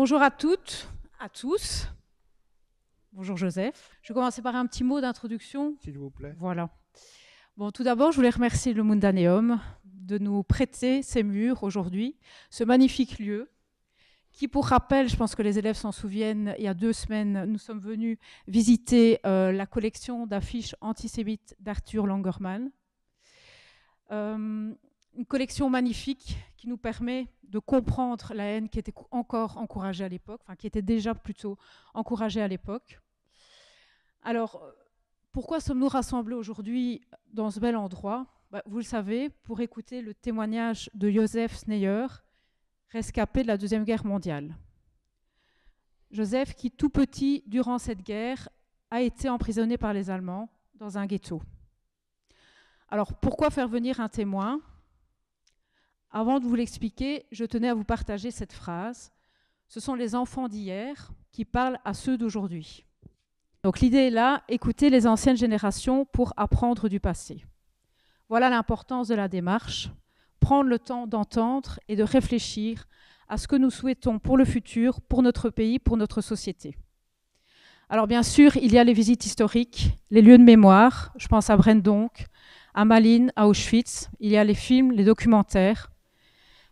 Bonjour à toutes, à tous. Bonjour Joseph. Je vais commencer par un petit mot d'introduction. S'il vous plaît. Voilà. Bon, tout d'abord, je voulais remercier le Mundaneum de nous prêter ces murs aujourd'hui, ce magnifique lieu qui, pour rappel, je pense que les élèves s'en souviennent, il y a 2 semaines, nous sommes venus visiter la collection d'affiches antisémites d'Arthur Langermann. Une collection magnifique qui nous permet de comprendre la haine qui était encore encouragée à l'époque, enfin qui était déjà plutôt encouragée à l'époque. Alors, pourquoi sommes-nous rassemblés aujourd'hui dans ce bel endroit ? Vous le savez, pour écouter le témoignage de Joseph Sneyer, rescapé de la Deuxième Guerre mondiale. Joseph, qui tout petit, durant cette guerre, a été emprisonné par les Allemands dans un ghetto. Alors, pourquoi faire venir un témoin ? Avant de vous l'expliquer, je tenais à vous partager cette phrase. Ce sont les enfants d'hier qui parlent à ceux d'aujourd'hui. Donc l'idée est là, écouter les anciennes générations pour apprendre du passé. Voilà l'importance de la démarche, prendre le temps d'entendre et de réfléchir à ce que nous souhaitons pour le futur, pour notre pays, pour notre société. Alors bien sûr, il y a les visites historiques, les lieux de mémoire, je pense à Brenndonc, à Malines, à Auschwitz, il y a les films, les documentaires,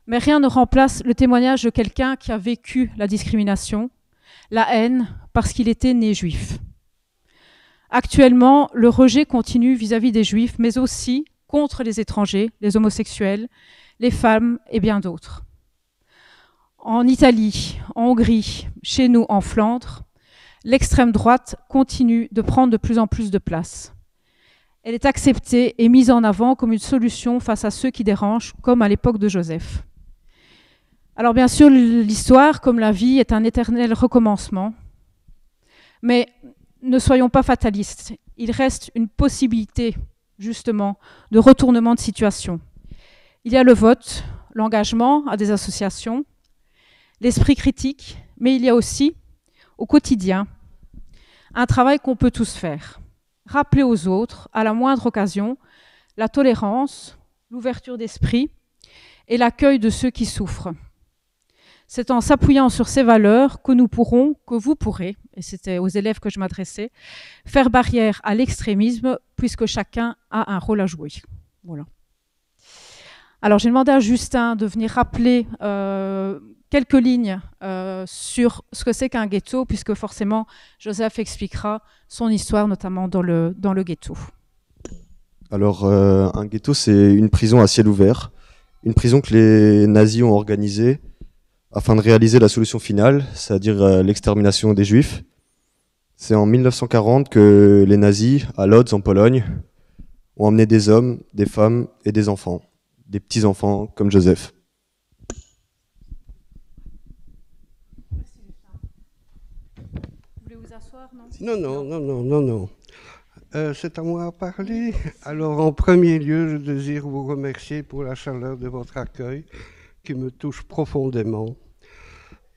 mais rien ne remplace le témoignage de quelqu'un qui a vécu la discrimination, la haine, parce qu'il était né juif. Actuellement, le rejet continue vis-à-vis des juifs, mais aussi contre les étrangers, les homosexuels, les femmes et bien d'autres. En Italie, en Hongrie, chez nous en Flandre, l'extrême droite continue de prendre de plus en plus de place. Elle est acceptée et mise en avant comme une solution face à ceux qui dérangent, comme à l'époque de Joseph. Alors bien sûr, l'histoire, comme la vie, est un éternel recommencement. Mais ne soyons pas fatalistes. Il reste une possibilité, justement, de retournement de situation. Il y a le vote, l'engagement à des associations, l'esprit critique, mais il y a aussi, au quotidien, un travail qu'on peut tous faire. Rappeler aux autres, à la moindre occasion, la tolérance, l'ouverture d'esprit et l'accueil de ceux qui souffrent. C'est en s'appuyant sur ces valeurs que nous pourrons, que vous pourrez, et c'était aux élèves que je m'adressais, faire barrière à l'extrémisme puisque chacun a un rôle à jouer. Voilà. Alors j'ai demandé à Justin de venir rappeler quelques lignes sur ce que c'est qu'un ghetto, puisque forcément Joseph expliquera son histoire, notamment dans le ghetto. Alors un ghetto, c'est une prison à ciel ouvert, une prison que les nazis ont organisée afin de réaliser la solution finale, c'est-à-dire l'extermination des Juifs. C'est en 1940 que les nazis, à Lodz en Pologne, ont emmené des hommes, des femmes et des enfants, des petits-enfants comme Joseph. Vous voulez vous asseoir, non ? Non. C'est à moi à parler. Alors, en premier lieu, je désire vous remercier pour la chaleur de votre accueil qui me touche profondément.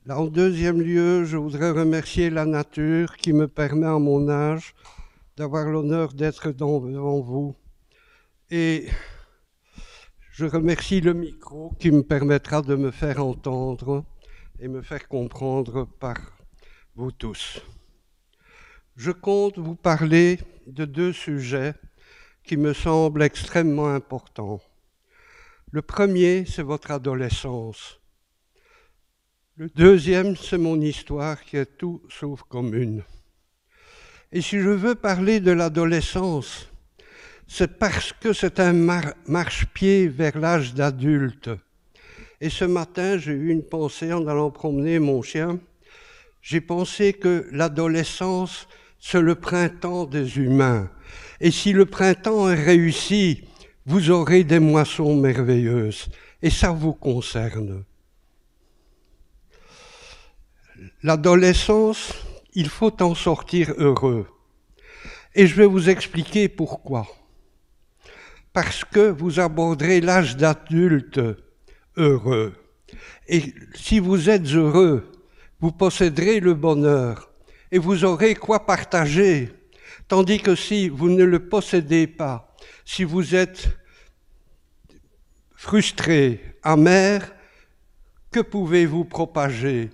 Là, en deuxième lieu, je voudrais remercier la nature qui me permet, à mon âge, d'avoir l'honneur d'être devant vous. Et je remercie le micro qui me permettra de me faire entendre et me faire comprendre par vous tous. Je compte vous parler de 2 sujets qui me semblent extrêmement importants. Le premier, c'est votre adolescence. Le deuxième, c'est mon histoire qui est tout sauf commune. Et si je veux parler de l'adolescence, c'est parce que c'est un marchepied vers l'âge d'adulte. Et ce matin, j'ai eu une pensée en allant promener mon chien. J'ai pensé que l'adolescence, c'est le printemps des humains. Et si le printemps est réussi, vous aurez des moissons merveilleuses. Et ça vous concerne. L'adolescence, il faut en sortir heureux. Et je vais vous expliquer pourquoi. Parce que vous aborderez l'âge d'adulte heureux. Et si vous êtes heureux, vous posséderez le bonheur et vous aurez quoi partager. Tandis que si vous ne le possédez pas, si vous êtes frustré, amer, que pouvez-vous propager ?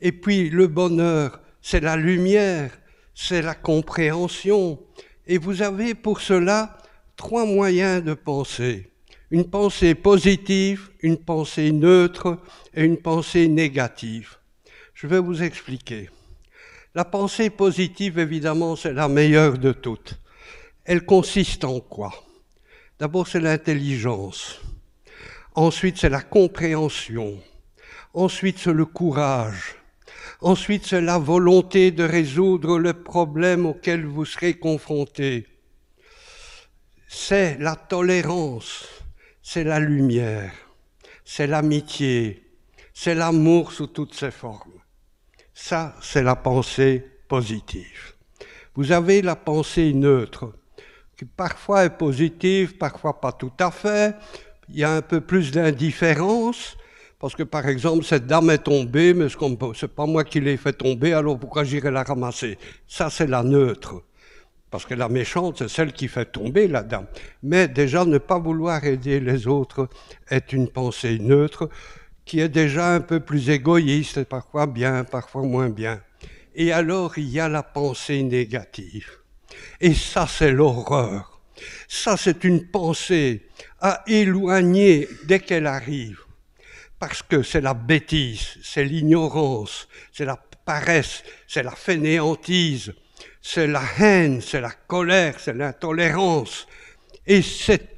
Et puis le bonheur, c'est la lumière, c'est la compréhension. Et vous avez pour cela 3 moyens de penser. Une pensée positive, une pensée neutre et une pensée négative. Je vais vous expliquer. La pensée positive, évidemment, c'est la meilleure de toutes. Elle consiste en quoi? D'abord, c'est l'intelligence. Ensuite, c'est la compréhension. Ensuite, c'est le courage. Ensuite, c'est la volonté de résoudre le problème auquel vous serez confrontés. C'est la tolérance, c'est la lumière, c'est l'amitié, c'est l'amour sous toutes ses formes. Ça, c'est la pensée positive. Vous avez la pensée neutre, qui parfois est positive, parfois pas tout à fait. Il y a un peu plus d'indifférence, parce que par exemple, cette dame est tombée, mais c'est pas moi qui l'ai fait tomber, alors pourquoi j'irai la ramasser? Ça, c'est la neutre. Parce que la méchante, c'est celle qui fait tomber la dame. Mais déjà, ne pas vouloir aider les autres est une pensée neutre, qui est déjà un peu plus égoïste, parfois bien, parfois moins bien. Et alors, il y a la pensée négative. Et ça, c'est l'horreur. Ça, c'est une pensée à éloigner dès qu'elle arrive. Parce que c'est la bêtise, c'est l'ignorance, c'est la paresse, c'est la fainéantise, c'est la haine, c'est la colère, c'est l'intolérance. Et c'est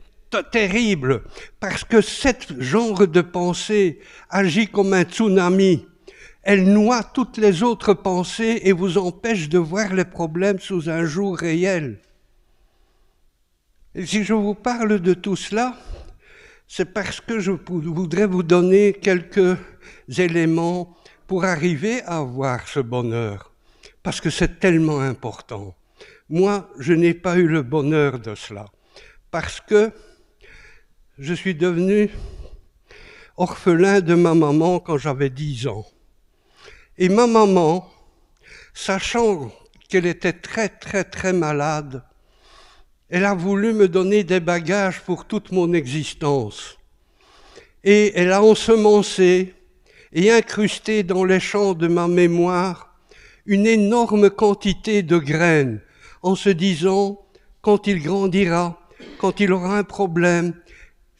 terrible, parce que ce genre de pensée agit comme un tsunami. Elle noie toutes les autres pensées et vous empêche de voir les problèmes sous un jour réel. Et si je vous parle de tout cela, c'est parce que je voudrais vous donner quelques éléments pour arriver à avoir ce bonheur, parce que c'est tellement important. Moi, je n'ai pas eu le bonheur de cela, parce que je suis devenu orphelin de ma maman quand j'avais 10 ans. Et ma maman, sachant qu'elle était très malade, elle a voulu me donner des bagages pour toute mon existence. Et elle a ensemencé et incrusté dans les champs de ma mémoire une énorme quantité de graines, en se disant, quand il grandira, quand il aura un problème,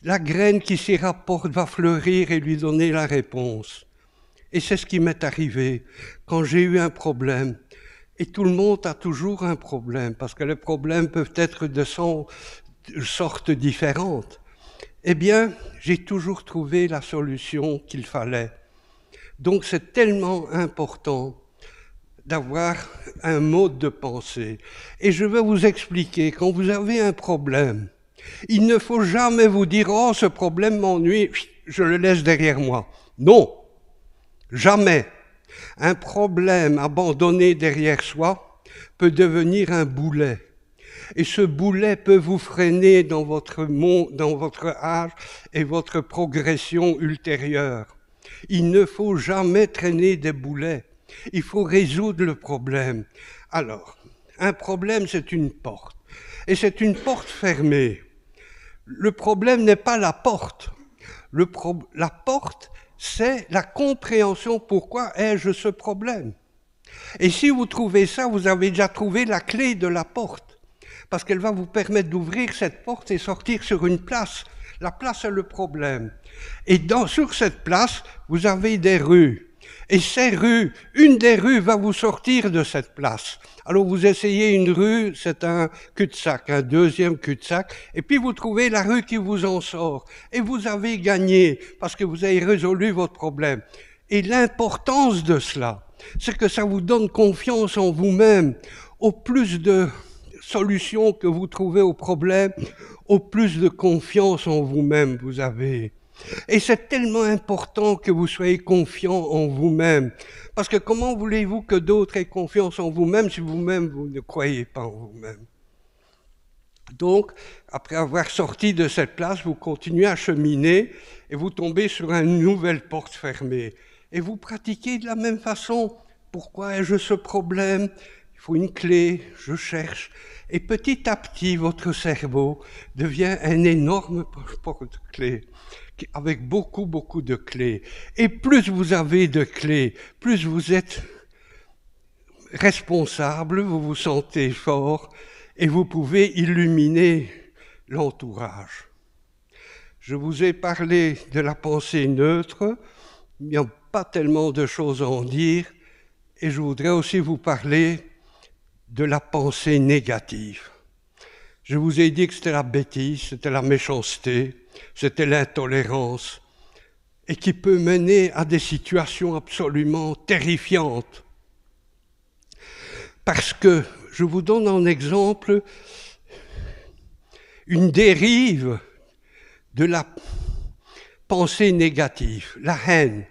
la graine qui s'y rapporte va fleurir et lui donner la réponse. Et c'est ce qui m'est arrivé quand j'ai eu un problème. Et tout le monde a toujours un problème, parce que les problèmes peuvent être de sortes différentes. Eh bien, j'ai toujours trouvé la solution qu'il fallait. Donc c'est tellement important d'avoir un mode de pensée. Et je vais vous expliquer, quand vous avez un problème, il ne faut jamais vous dire « Oh, ce problème m'ennuie, je le laisse derrière moi ». Non, jamais. Un problème abandonné derrière soi peut devenir un boulet. Et ce boulet peut vous freiner dans votre âge et votre progression ultérieure. Il ne faut jamais traîner des boulets. Il faut résoudre le problème. Alors, un problème, c'est une porte. Et c'est une porte fermée. Le problème n'est pas la porte. La porte, c'est la compréhension pourquoi ai-je ce problème. Et si vous trouvez ça, vous avez déjà trouvé la clé de la porte, parce qu'elle va vous permettre d'ouvrir cette porte et sortir sur une place. La place est le problème. Et sur cette place, vous avez des rues. Et ces rues, une des rues va vous sortir de cette place. Alors vous essayez une rue, c'est un cul-de-sac, un deuxième cul-de-sac, et puis vous trouvez la rue qui vous en sort. Et vous avez gagné, parce que vous avez résolu votre problème. Et l'importance de cela, c'est que ça vous donne confiance en vous-même. Au plus de solutions que vous trouvez au problème, au plus de confiance en vous-même vous avez. Et c'est tellement important que vous soyez confiant en vous-même. Parce que comment voulez-vous que d'autres aient confiance en vous-même si vous-même vous ne croyez pas en vous-même? Donc, après avoir sorti de cette place, vous continuez à cheminer et vous tombez sur une nouvelle porte fermée. Et vous pratiquez de la même façon. Pourquoi ai-je ce problème? Il faut une clé, je cherche. Et petit à petit, votre cerveau devient un énorme porte-clé avec beaucoup, beaucoup de clés. Et plus vous avez de clés, plus vous êtes responsable, vous vous sentez fort et vous pouvez illuminer l'entourage. Je vous ai parlé de la pensée neutre, il n'y a pas tellement de choses à en dire, et je voudrais aussi vous parler de la pensée négative. Je vous ai dit que c'était la bêtise, c'était la méchanceté, c'était l'intolérance, et qui peut mener à des situations absolument terrifiantes. Parce que, je vous donne en exemple une dérive de la pensée négative, la haine,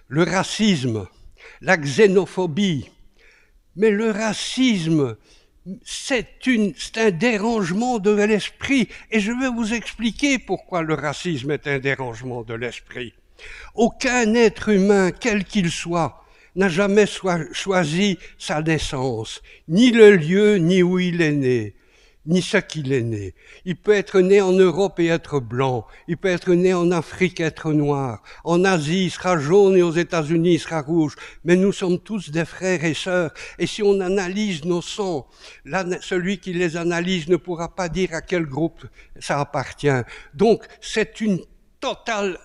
le racisme, la xénophobie. Mais le racisme, c'est un dérangement de l'esprit. Et je vais vous expliquer pourquoi le racisme est un dérangement de l'esprit. Aucun être humain, quel qu'il soit, n'a jamais choisi sa naissance, ni le lieu, ni où il est né, ni ce qu'il est né. Il peut être né en Europe et être blanc, il peut être né en Afrique et être noir, en Asie il sera jaune et aux États-Unis il sera rouge, mais nous sommes tous des frères et sœurs, et si on analyse nos sangs, là, celui qui les analyse ne pourra pas dire à quel groupe ça appartient. Donc c'est une totale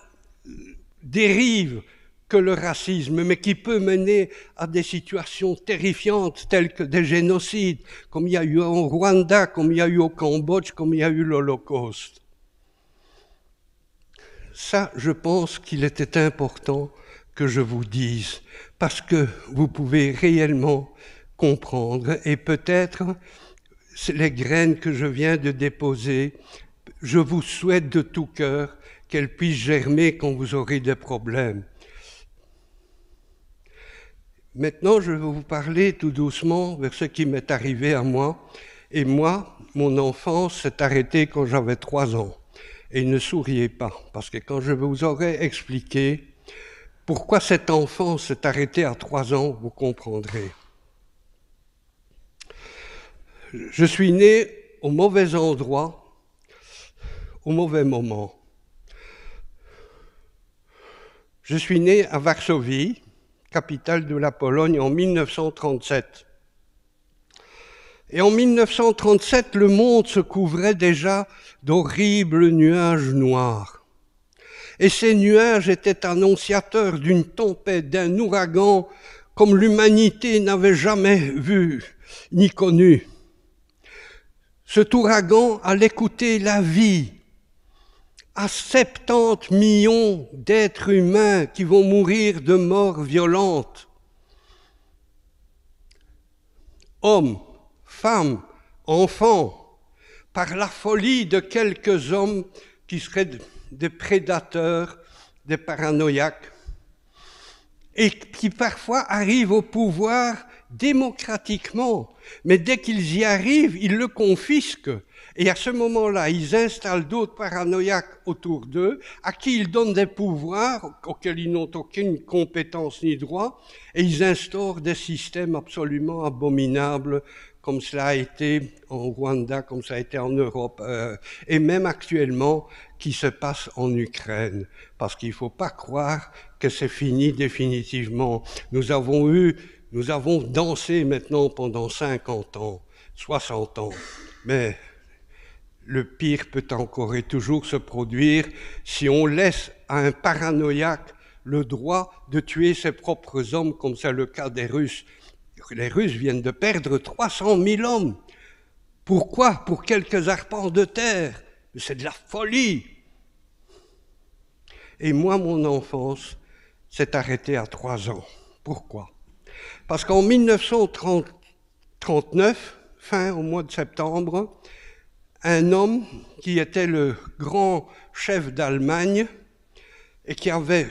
dérive que le racisme, mais qui peut mener à des situations terrifiantes telles que des génocides, comme il y a eu en Rwanda, comme il y a eu au Cambodge, comme il y a eu l'Holocauste. Ça, je pense qu'il était important que je vous dise, parce que vous pouvez réellement comprendre, et peut-être les graines que je viens de déposer, je vous souhaite de tout cœur qu'elles puissent germer quand vous aurez des problèmes. Maintenant, je vais vous parler tout doucement vers ce qui m'est arrivé à moi. Et moi, mon enfance s'est arrêtée quand j'avais 3 ans. Et ne souriez pas, parce que quand je vous aurai expliqué pourquoi cette enfance s'est arrêtée à 3 ans, vous comprendrez. Je suis né au mauvais endroit, au mauvais moment. Je suis né à Varsovie, capitale de la Pologne, en 1937. Et en 1937, le monde se couvrait déjà d'horribles nuages noirs. Et ces nuages étaient annonciateurs d'une tempête, d'un ouragan comme l'humanité n'avait jamais vu ni connu. Cet ouragan allait coûter la vie à 70 millions d'êtres humains qui vont mourir de mort violente. Hommes, femmes, enfants, par la folie de quelques hommes qui seraient des prédateurs, des paranoïaques, et qui parfois arrivent au pouvoir démocratiquement, mais dès qu'ils y arrivent, ils le confisquent. Et à ce moment-là, ils installent d'autres paranoïaques autour d'eux, à qui ils donnent des pouvoirs auxquels ils n'ont aucune compétence ni droit, et ils instaurent des systèmes absolument abominables, comme cela a été en Rwanda, comme ça a été en Europe, et même actuellement, qui se passe en Ukraine. Parce qu'il ne faut pas croire que c'est fini définitivement. Nous avons dansé maintenant pendant 50 ans, 60 ans, mais le pire peut encore et toujours se produire si on laisse à un paranoïaque le droit de tuer ses propres hommes, comme c'est le cas des Russes. Les Russes viennent de perdre 300 000 hommes. Pourquoi? Pour quelques arpents de terre. C'est de la folie. Et moi, mon enfance s'est arrêtée à 3 ans. Pourquoi? Parce qu'en 1939, fin au mois de septembre, un homme qui était le grand chef d'Allemagne et qui avait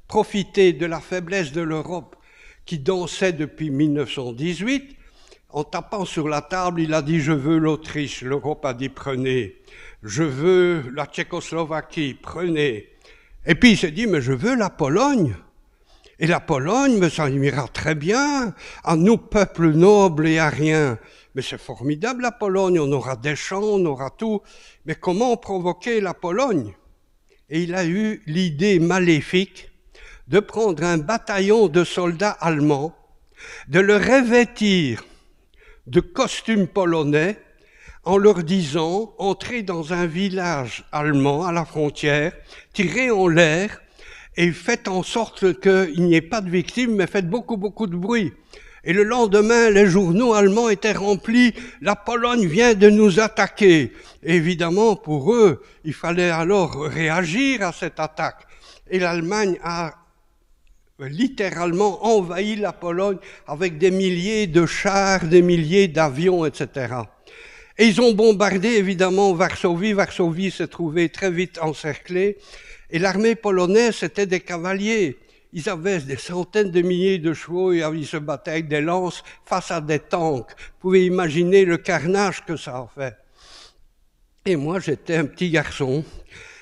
profité de la faiblesse de l'Europe qui dansait depuis 1918, en tapant sur la table, il a dit « Je veux l'Autriche ». L'Europe a dit « Prenez ». « Je veux la Tchécoslovaquie, prenez ». Et puis il s'est dit « Mais je veux la Pologne ». Et la Pologne, mais ça ira très bien, à nous, peuple noble et ariens. Mais c'est formidable la Pologne, on aura des champs, on aura tout. Mais comment provoquer la Pologne? et il a eu l'idée maléfique de prendre un bataillon de soldats allemands, de le revêtir de costumes polonais en leur disant « Entrez dans un village allemand à la frontière, tirez en l'air et faites en sorte qu'il n'y ait pas de victimes, mais faites beaucoup de bruit. » Et le lendemain, les journaux allemands étaient remplis « La Pologne vient de nous attaquer ». Évidemment, pour eux, il fallait alors réagir à cette attaque. Et l'Allemagne a littéralement envahi la Pologne avec des milliers de chars, des milliers d'avions, etc. Et ils ont bombardé évidemment Varsovie. Varsovie s'est trouvée très vite encerclée. Et l'armée polonaise, c'était des cavaliers. Ils avaient des centaines de milliers de chevaux et ils se battaient avec des lances face à des tanks. Vous pouvez imaginer le carnage que ça a fait. Et moi, j'étais un petit garçon.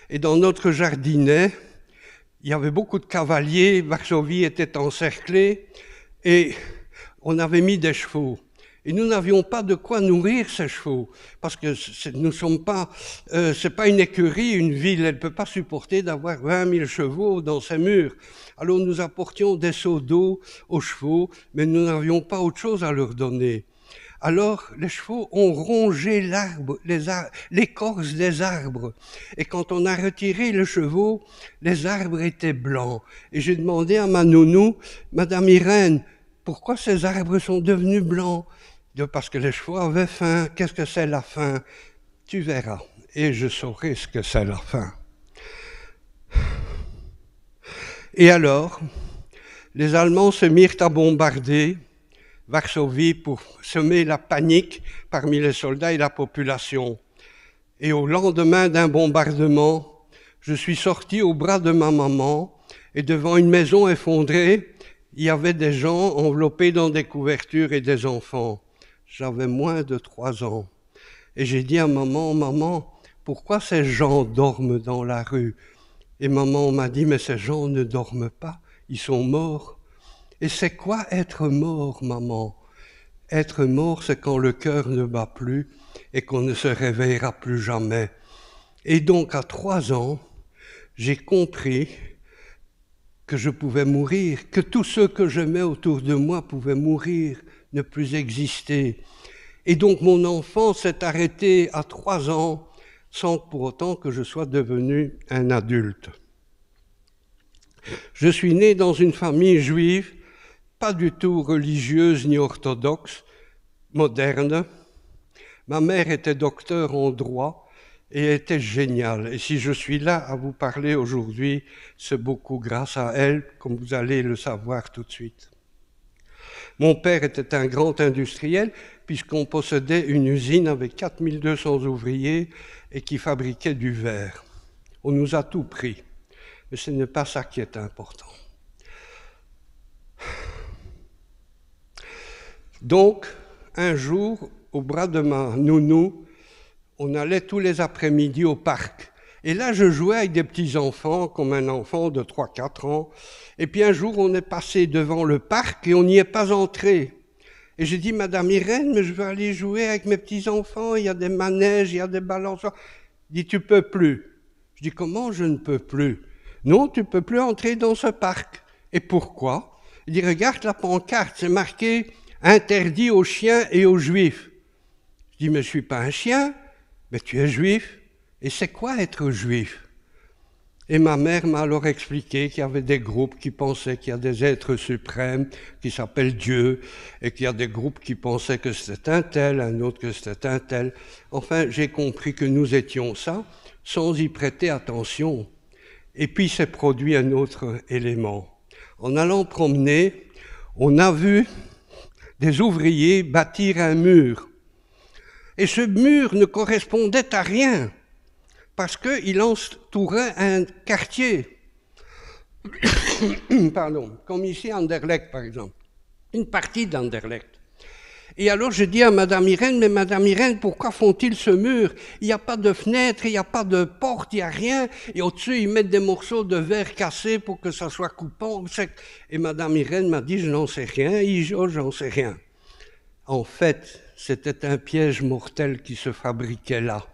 Et dans notre jardinet, il y avait beaucoup de cavaliers. Varsovie était encerclée. Et on avait mis des chevaux. Et nous n'avions pas de quoi nourrir ces chevaux, parce que nous sommes pas, c'est pas une écurie, une ville, elle ne peut pas supporter d'avoir 20 000 chevaux dans ses murs. Alors nous apportions des seaux d'eau aux chevaux, mais nous n'avions pas autre chose à leur donner. Alors les chevaux ont rongé l'arbre, l'écorce des arbres. Et quand on a retiré les chevaux, les arbres étaient blancs. Et j'ai demandé à ma nounou, Madame Irène, pourquoi ces arbres sont devenus blancs? Parce que les chevaux avaient faim. Qu'est-ce que c'est la faim? Tu verras, et je saurai ce que c'est la faim. Et alors, les Allemands se mirent à bombarder Varsovie pour semer la panique parmi les soldats et la population. Et au lendemain d'un bombardement, je suis sorti au bras de ma maman, et devant une maison effondrée, il y avait des gens enveloppés dans des couvertures et des enfants. J'avais moins de 3 ans. Et j'ai dit à maman, « Maman, pourquoi ces gens dorment dans la rue ?» Et maman m'a dit, « Mais ces gens ne dorment pas, ils sont morts. » Et c'est quoi être mort, maman? Être mort, c'est quand le cœur ne bat plus et qu'on ne se réveillera plus jamais. Et donc, à 3 ans, j'ai compris que je pouvais mourir, que tous ceux que j'aimais autour de moi pouvaient mourir, ne plus exister. Et donc mon enfance s'est arrêtée à 3 ans, sans pour autant que je sois devenu un adulte. Je suis né dans une famille juive, pas du tout religieuse ni orthodoxe, moderne. Ma mère était docteure en droit et était géniale. Et si je suis là à vous parler aujourd'hui, c'est beaucoup grâce à elle, comme vous allez le savoir tout de suite. Mon père était un grand industriel, puisqu'on possédait une usine avec 4200 ouvriers et qui fabriquait du verre. On nous a tout pris, mais ce n'est pas ça qui est important. Donc, un jour, au bras de ma nounou, on allait tous les après-midi au parc. Et là, je jouais avec des petits-enfants, comme un enfant de 3-4 ans. Et puis un jour, on est passé devant le parc et on n'y est pas entré. Et j'ai dit, Madame Irène, mais je veux aller jouer avec mes petits-enfants, il y a des manèges, il y a des balançoires. Elle dit, tu peux plus. Je dis, comment je ne peux plus? Non, tu peux plus entrer dans ce parc. Et pourquoi? Il dit, regarde la pancarte, c'est marqué « Interdit aux chiens et aux juifs ». Je dis, mais je suis pas un chien. Mais tu es juif. Et c'est quoi être juif? Et ma mère m'a alors expliqué qu'il y avait des groupes qui pensaient qu'il y a des êtres suprêmes qui s'appellent Dieu, et qu'il y a des groupes qui pensaient que c'était un tel, un autre que c'était un tel. Enfin, j'ai compris que nous étions ça, sans y prêter attention. Et puis s'est produit un autre élément. En allant promener, on a vu des ouvriers bâtir un mur. Et ce mur ne correspondait à rien, parce qu'il entourait un quartier. Pardon, comme ici à Anderlecht, par exemple. Une partie d'Anderlecht. Et alors je dis à Madame Irène, mais Madame Irène, pourquoi font-ils ce mur? Il n'y a pas de fenêtre, il n'y a pas de porte, il n'y a rien. Et au-dessus, ils mettent des morceaux de verre cassés pour que ça soit coupant. Et Madame Irène m'a dit, je n'en sais rien. Et j'en sais rien. En fait, c'était un piège mortel qui se fabriquait là.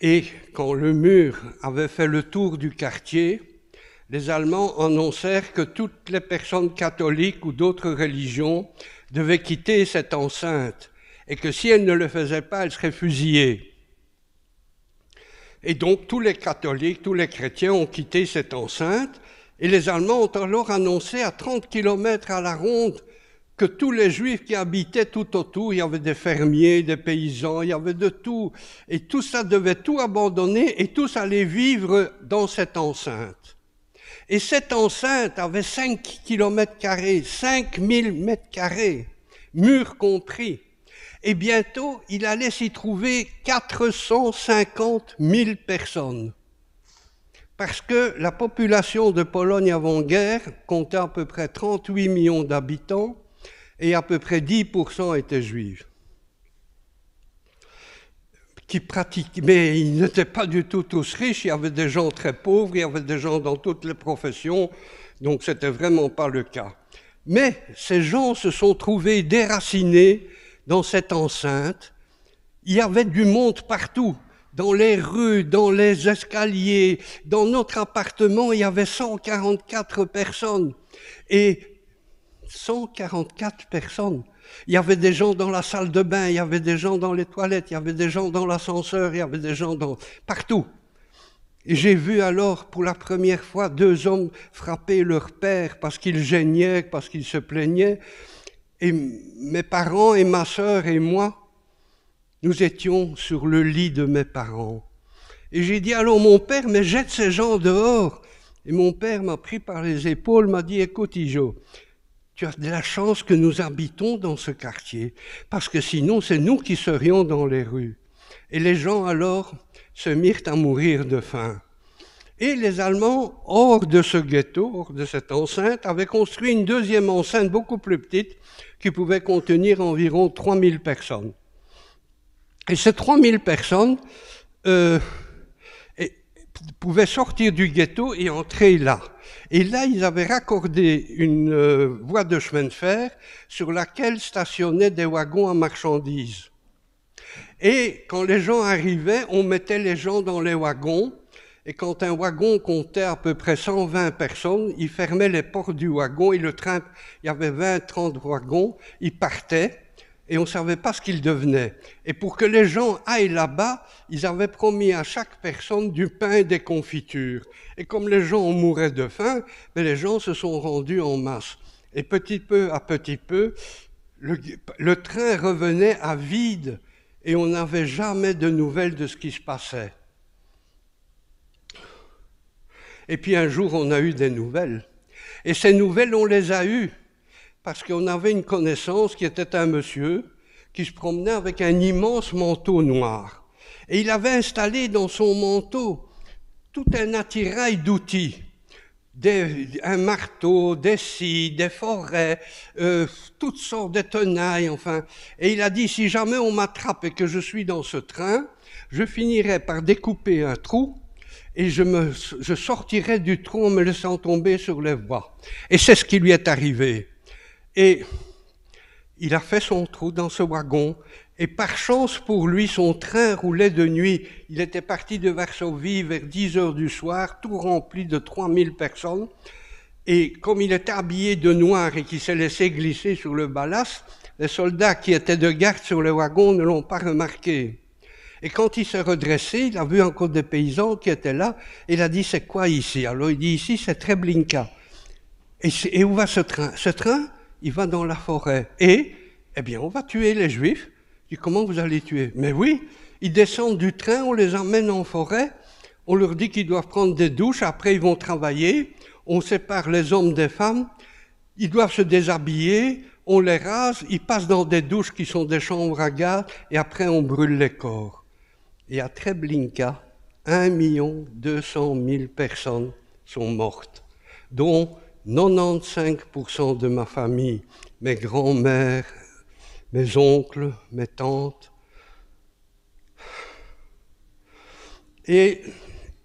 Et quand le mur avait fait le tour du quartier, les Allemands annoncèrent que toutes les personnes catholiques ou d'autres religions devaient quitter cette enceinte et que si elles ne le faisaient pas, elles seraient fusillées. Et donc tous les catholiques, tous les chrétiens ont quitté cette enceinte et les Allemands ont alors annoncé à 30 km à la ronde que tous les Juifs qui habitaient tout autour, il y avait des fermiers, des paysans, il y avait de tout, et tout ça devait tout abandonner et tous aller vivre dans cette enceinte. Et cette enceinte avait 5 km², 5000 m², murs compris. Et bientôt, il allait s'y trouver 450 000 personnes. Parce que la population de Pologne avant-guerre comptait à peu près 38 millions d'habitants et à peu près 10% étaient juifs. Mais ils n'étaient pas du tout tous riches, il y avait des gens très pauvres, il y avait des gens dans toutes les professions, donc c'était vraiment pas le cas. Mais ces gens se sont trouvés déracinés dans cette enceinte. Il y avait du monde partout, dans les rues, dans les escaliers, dans notre appartement, il y avait 144 personnes. Et 144 personnes. Il y avait des gens dans la salle de bain, il y avait des gens dans les toilettes, il y avait des gens dans l'ascenseur, il y avait des gens partout. Et j'ai vu alors pour la première fois 2 hommes frapper leur père parce qu'ils gênaient, parce qu'ils se plaignaient. Et mes parents et ma sœur et moi, nous étions sur le lit de mes parents. Et j'ai dit, alors mon père, mais jette ces gens dehors. Et mon père m'a pris par les épaules, m'a dit, écoute Ijo, tu as de la chance que nous habitons dans ce quartier, parce que sinon c'est nous qui serions dans les rues. Et les gens alors se mirent à mourir de faim. Et les Allemands, hors de ce ghetto, hors de cette enceinte, avaient construit une deuxième enceinte beaucoup plus petite qui pouvait contenir environ 3000 personnes. Et ces 3000 personnes pouvaient sortir du ghetto et entrer là. Et là, ils avaient raccordé une voie de chemin de fer sur laquelle stationnaient des wagons à marchandises. Et quand les gens arrivaient, on mettait les gens dans les wagons. Et quand un wagon comptait à peu près 120 personnes, il fermait les portes du wagon et le train, il y avait 20-30 wagons, il partait et on ne savait pas ce qu'il devenait. Et pour que les gens aillent là-bas, ils avaient promis à chaque personne du pain et des confitures. Et comme les gens mouraient de faim, les gens se sont rendus en masse. Et petit peu à petit peu, le train revenait à vide et on n'avait jamais de nouvelles de ce qui se passait. Et puis un jour, on a eu des nouvelles. Et ces nouvelles, on les a eues parce qu'on avait une connaissance qui était un monsieur qui se promenait avec un immense manteau noir. Et il avait installé dans son manteau tout un attirail d'outils. Un marteau, des scies, des forêts, toutes sortes de tenailles, enfin. Et il a dit, si jamais on m'attrape et que je suis dans ce train, je finirai par découper un trou et je sortirai du trou en me laissant tomber sur les voies. Et c'est ce qui lui est arrivé. Et il a fait son trou dans ce wagon, et par chance pour lui, son train roulait de nuit. Il était parti de Varsovie vers 10 heures du soir, tout rempli de 3000 personnes. Et comme il était habillé de noir et qu'il s'est laissé glisser sur le ballast, les soldats qui étaient de garde sur le wagon ne l'ont pas remarqué. Et quand il s'est redressé, il a vu encore des paysans qui étaient là, et il a dit, c'est quoi ici? Alors il dit, ici c'est Treblinka. Et où va ce train? Ce train, il va dans la forêt. Et, eh bien, on va tuer les Juifs. Je dis, comment vous allez tuer? Mais oui, ils descendent du train, on les emmène en forêt, on leur dit qu'ils doivent prendre des douches, après ils vont travailler, on sépare les hommes des femmes, ils doivent se déshabiller, on les rase, ils passent dans des douches qui sont des chambres à gaz, et après on brûle les corps. Et à Treblinka, 1 200 000 personnes sont mortes, dont 95% de ma famille, mes grands-mères, mes oncles, mes tantes. Et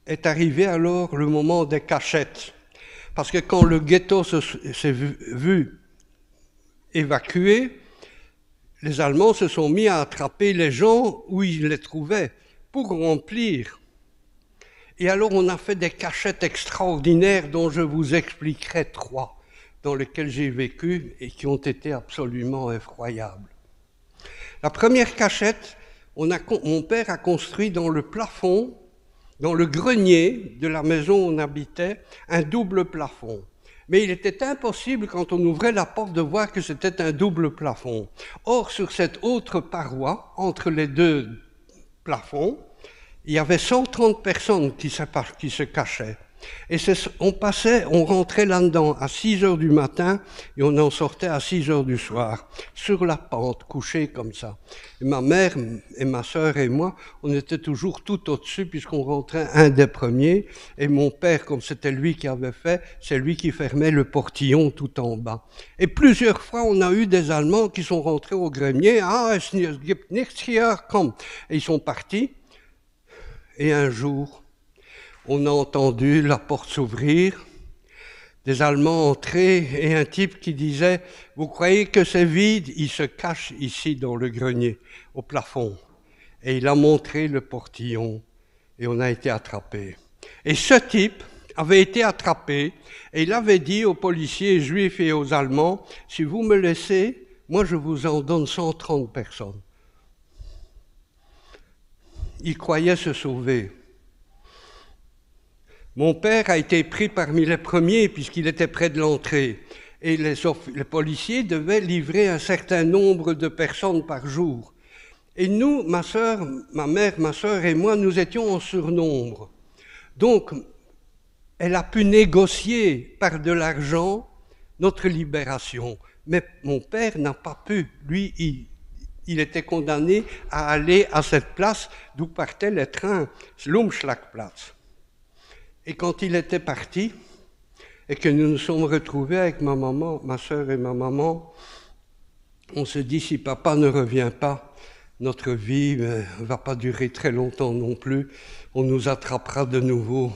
est arrivé alors le moment des cachettes. Parce que quand le ghetto s'est vu évacué, les Allemands se sont mis à attraper les gens où ils les trouvaient. pour remplir. Et alors on a fait des cachettes extraordinaires dont je vous expliquerai 3, dans lesquelles j'ai vécu et qui ont été absolument effroyables. La première cachette, mon père a construit dans le plafond, dans le grenier de la maison où on habitait, un double plafond. Mais il était impossible, quand on ouvrait la porte, de voir que c'était un double plafond. Or, sur cette autre paroi, entre les 2 plafonds, il y avait 130 personnes qui se cachaient. Et on rentrait là-dedans à 6 heures du matin et on en sortait à 6 heures du soir, sur la pente, couchés comme ça. Et ma mère et ma sœur et moi, on était toujours tout au-dessus puisqu'on rentrait un des premiers. Et mon père, comme c'était lui qui avait fait, c'est lui qui fermait le portillon tout en bas. Et plusieurs fois, on a eu des Allemands qui sont rentrés au grenier. Ah, es gibt nichts hier, komm. Et ils sont partis. Et un jour, on a entendu la porte s'ouvrir, des Allemands entrer et un type qui disait « Vous croyez que c'est vide ?» Il se cache ici dans le grenier, au plafond. Et il a montré le portillon et on a été attrapés. Et ce type avait été attrapé et il avait dit aux policiers juifs et aux Allemands « Si vous me laissez, moi je vous en donne 130 personnes. » Il croyait se sauver. Mon père a été pris parmi les premiers puisqu'il était près de l'entrée. Et les policiers devaient livrer un certain nombre de personnes par jour. Et nous, ma mère, ma sœur et moi, nous étions en surnombre. Donc, elle a pu négocier par de l'argent notre libération. Mais mon père n'a pas pu. Lui, il était condamné à aller à cette place d'où partaient les trains, l'Umschlagplatz. Et quand il était parti, et que nous nous sommes retrouvés avec ma maman, ma sœur et ma maman, on se dit, si papa ne revient pas, notre vie ne va pas durer très longtemps non plus. On nous attrapera de nouveau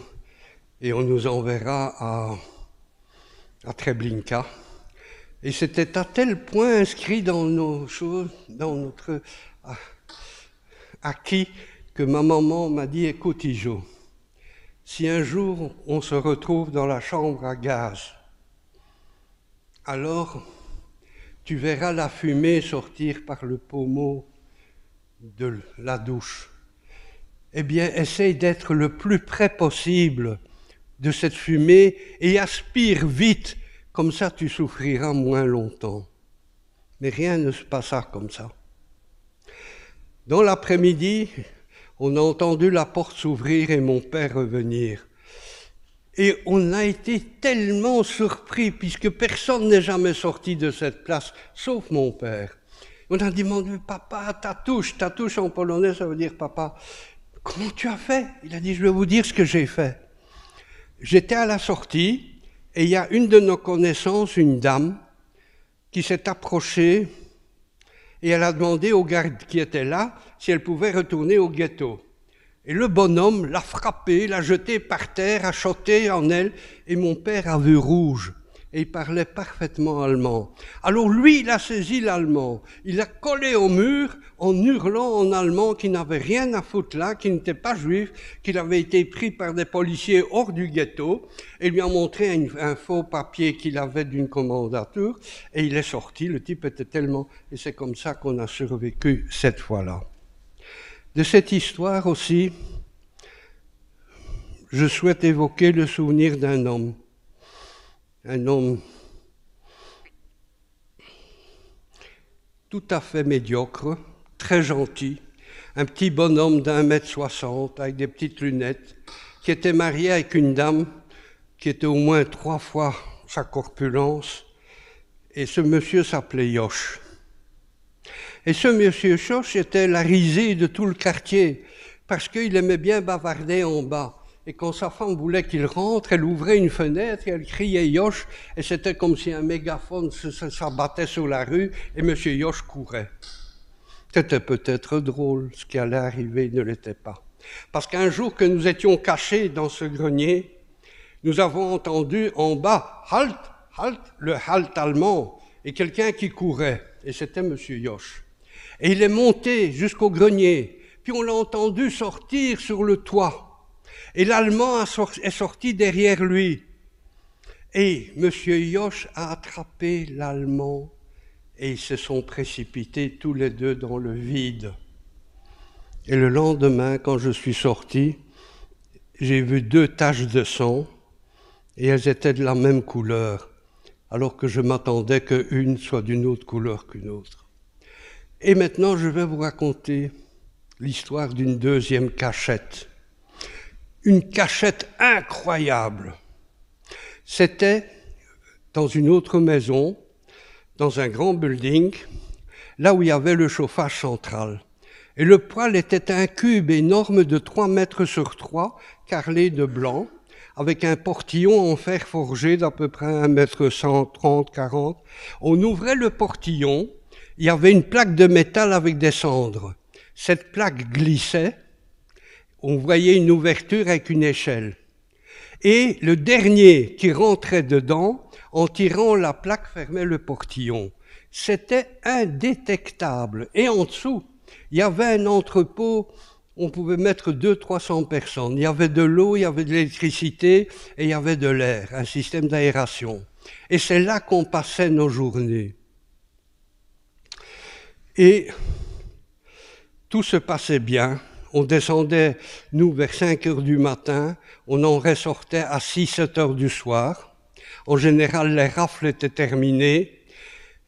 et on nous enverra à Treblinka. Et c'était à tel point inscrit dans nos choses, dans notre acquis, que ma maman m'a dit, écoute Ijo, si un jour on se retrouve dans la chambre à gaz, alors tu verras la fumée sortir par le pommeau de la douche. Eh bien, essaye d'être le plus près possible de cette fumée et aspire vite, comme ça tu souffriras moins longtemps. Mais rien ne se passa comme ça. Dans l'après-midi, on a entendu la porte s'ouvrir et mon père revenir. Et on a été tellement surpris, puisque personne n'est jamais sorti de cette place, sauf mon père. On a demandé, papa, tatouche en polonais, ça veut dire papa. Comment tu as fait? Il a dit, je vais vous dire ce que j'ai fait. J'étais à la sortie, et il y a une de nos connaissances, une dame, qui s'est approchée, et elle a demandé aux gardes qui étaient là si elle pouvait retourner au ghetto. Et le bonhomme l'a frappée, l'a jetée par terre, a choqué en elle, et mon père a vu rouge. Et il parlait parfaitement allemand. Alors lui, il a saisi l'allemand. Il l'a collé au mur en hurlant en allemand qu'il n'avait rien à foutre là, qu'il n'était pas juif, qu'il avait été pris par des policiers hors du ghetto, et lui a montré un faux papier qu'il avait d'une commandature, et il est sorti. Le type était tellement... Et c'est comme ça qu'on a survécu cette fois-là. De cette histoire aussi, je souhaite évoquer le souvenir d'un homme. Un homme tout à fait médiocre, très gentil, un petit bonhomme d'1,60 m avec des petites lunettes, qui était marié avec une dame qui était au moins 3 fois sa corpulence, et ce monsieur s'appelait Yosh. Et ce monsieur Yosh était la risée de tout le quartier, parce qu'il aimait bien bavarder en bas. Et quand sa femme voulait qu'il rentre, elle ouvrait une fenêtre et elle criait Yosh, et c'était comme si un mégaphone s'abattait sur la rue, et monsieur Yosh courait. C'était peut-être drôle, ce qui allait arriver ne l'était pas. Parce qu'un jour que nous étions cachés dans ce grenier, nous avons entendu en bas « Halt, halt », le halt allemand, et quelqu'un qui courait, et c'était monsieur Yosh. Et il est monté jusqu'au grenier, puis on l'a entendu sortir sur le toit. Et l'Allemand est sorti derrière lui. Et M. Josh a attrapé l'Allemand et ils se sont précipités tous les deux dans le vide. Et le lendemain, quand je suis sorti, j'ai vu 2 taches de sang et elles étaient de la même couleur, alors que je m'attendais qu'une soit d'une autre couleur qu'une autre. Et maintenant, je vais vous raconter l'histoire d'une 2e cachette. Une cachette incroyable. C'était dans une autre maison, dans un grand building, là où il y avait le chauffage central. Et le poêle était un cube énorme de 3 mètres sur 3, carrelé de blanc, avec un portillon en fer forgé d'à peu près 1 mètre 130, 40. On ouvrait le portillon, il y avait une plaque de métal avec des cendres. Cette plaque glissait, on voyait une ouverture avec une échelle. Et le dernier qui rentrait dedans, en tirant la plaque, fermait le portillon. C'était indétectable. Et en dessous, il y avait un entrepôt, on pouvait mettre 200-300 personnes. Il y avait de l'eau, il y avait de l'électricité et il y avait de l'air, un système d'aération. Et c'est là qu'on passait nos journées. Et tout se passait bien. On descendait, nous, vers 5 heures du matin, on en ressortait à 6-7 heures du soir. En général, les rafles étaient terminées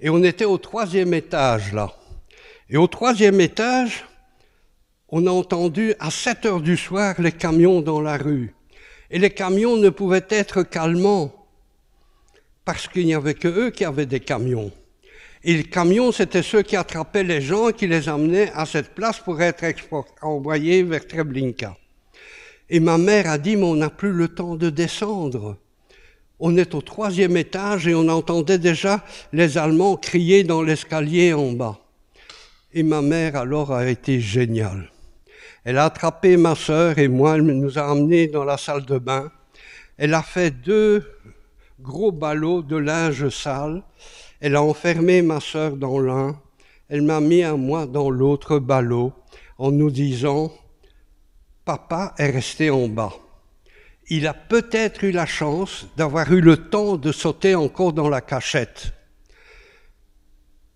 et on était au 3e étage, là. Et au 3e étage, on a entendu à 7 heures du soir les camions dans la rue. Et les camions ne pouvaient être calmants parce qu'il n'y avait que eux qui avaient des camions. Et les camions, c'était ceux qui attrapaient les gens et qui les amenaient à cette place pour être envoyés vers Treblinka. Et ma mère a dit, mais on n'a plus le temps de descendre. On est au 3e étage et on entendait déjà les Allemands crier dans l'escalier en bas. Et ma mère alors a été géniale. Elle a attrapé ma sœur et moi, elle nous a emmenés dans la salle de bain. Elle a fait 2 gros ballots de linge sale. Elle a enfermé ma sœur dans l'un, elle m'a mis à moi dans l'autre ballot en nous disant « Papa est resté en bas. Il a peut-être eu la chance d'avoir eu le temps de sauter encore dans la cachette.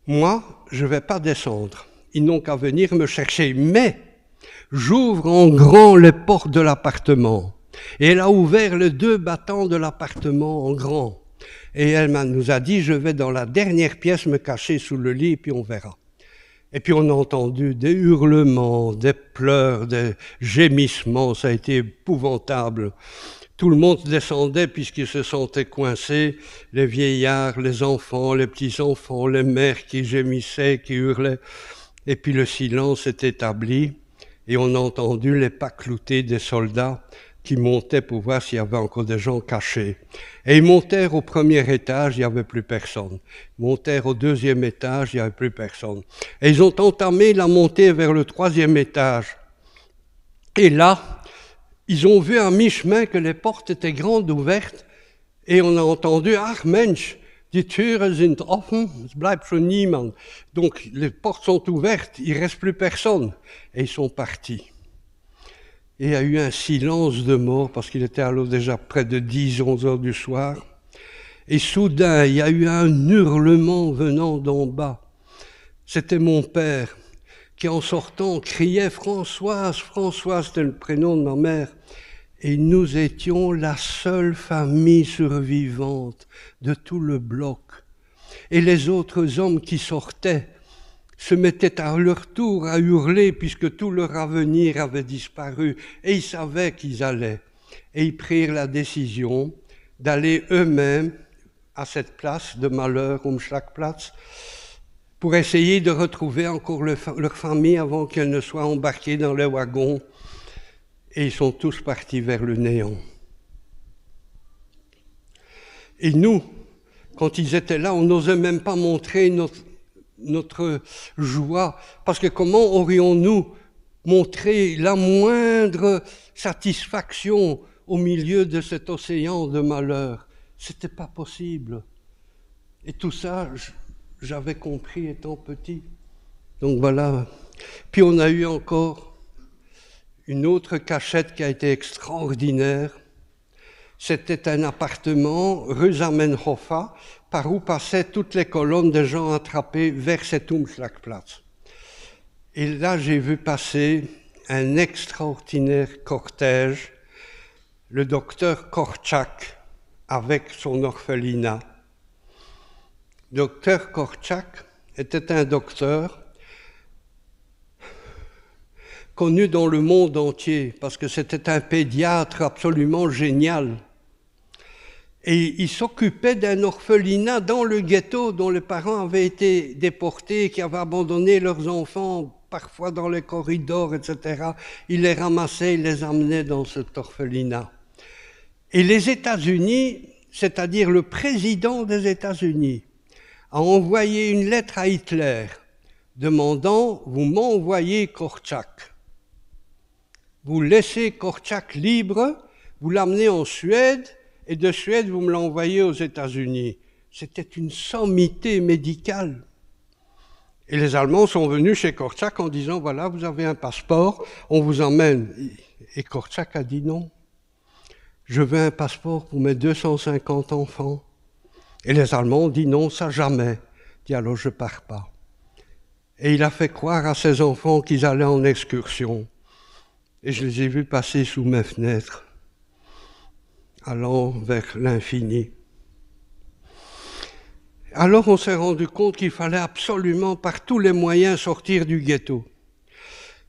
Moi, je ne vais pas descendre. Ils n'ont qu'à venir me chercher. Mais j'ouvre en grand les portes de l'appartement. » Et elle a ouvert les 2 battants de l'appartement en grand. Et elle nous a dit, je vais dans la dernière pièce me cacher sous le lit et puis on verra. Et puis on a entendu des hurlements, des pleurs, des gémissements, ça a été épouvantable. Tout le monde descendait puisqu'il se sentait coincé, les vieillards, les enfants, les petits-enfants, les mères qui gémissaient, qui hurlaient. Et puis le silence s'est établi et on a entendu les pas cloutés des soldats qui montaient pour voir s'il y avait encore des gens cachés. Et ils montèrent au 1er étage, il n'y avait plus personne. Ils montèrent au 2e étage, il n'y avait plus personne. Et ils ont entamé la montée vers le 3e étage. Et là, ils ont vu à mi-chemin que les portes étaient grandes ouvertes et on a entendu « Ach Mensch, die Türen sind offen, es bleibt schon niemand ». Donc les portes sont ouvertes, il ne reste plus personne. Et ils sont partis. Et il y a eu un silence de mort parce qu'il était alors déjà près de 10-11 heures du soir. Et soudain, il y a eu un hurlement venant d'en bas. C'était mon père qui, en sortant, criait « Françoise, Françoise », c'était le prénom de ma mère. Et nous étions la seule famille survivante de tout le bloc. Et les autres hommes qui sortaient se mettaient à leur tour à hurler puisque tout leur avenir avait disparu et ils savaient qu'ils allaient. Et ils prirent la décision d'aller eux-mêmes à cette place de malheur, Umschlagplatz, pour essayer de retrouver encore leur famille avant qu'elles ne soient embarquées dans les wagons. Et ils sont tous partis vers le néant. Et nous, quand ils étaient là, on n'osait même pas montrer notre joie, parce que comment aurions-nous montré la moindre satisfaction au milieu de cet océan de malheur? C'était pas possible. Et tout ça, j'avais compris étant petit. Donc voilà. Puis on a eu encore Une autre cachette qui a été extraordinaire, c'était un appartement rue Zamenhof, par où passaient toutes les colonnes de gens attrapés vers cet Umschlagplatz. Et là, j'ai vu passer un extraordinaire cortège, le docteur Korczak avec son orphelinat. Docteur Korczak était un docteur connu dans le monde entier parce que c'était un pédiatre absolument génial. Et il s'occupait d'un orphelinat dans le ghetto dont les parents avaient été déportés, qui avaient abandonné leurs enfants parfois dans les corridors, etc. Il les ramassait, il les amenait dans cet orphelinat. Et les États-Unis, c'est-à-dire le président des États-Unis, a envoyé une lettre à Hitler demandant « Vous m'envoyez Korczak. Vous laissez Korczak libre, vous l'amenez en Suède, et de Suède, vous me l'envoyez aux États-Unis. » C'était une sommité médicale. Et les Allemands sont venus chez Korczak en disant « Voilà, vous avez un passeport, on vous emmène. » Et Korczak a dit « Non, je veux un passeport pour mes 250 enfants. » Et les Allemands ont dit « Non, ça jamais. » Il dit « Alors je ne pars pas. » Et il a fait croire à ses enfants qu'ils allaient en excursion. Et je les ai vus passer sous mes fenêtres, allant vers l'infini. Alors on s'est rendu compte qu'il fallait absolument par tous les moyens sortir du ghetto.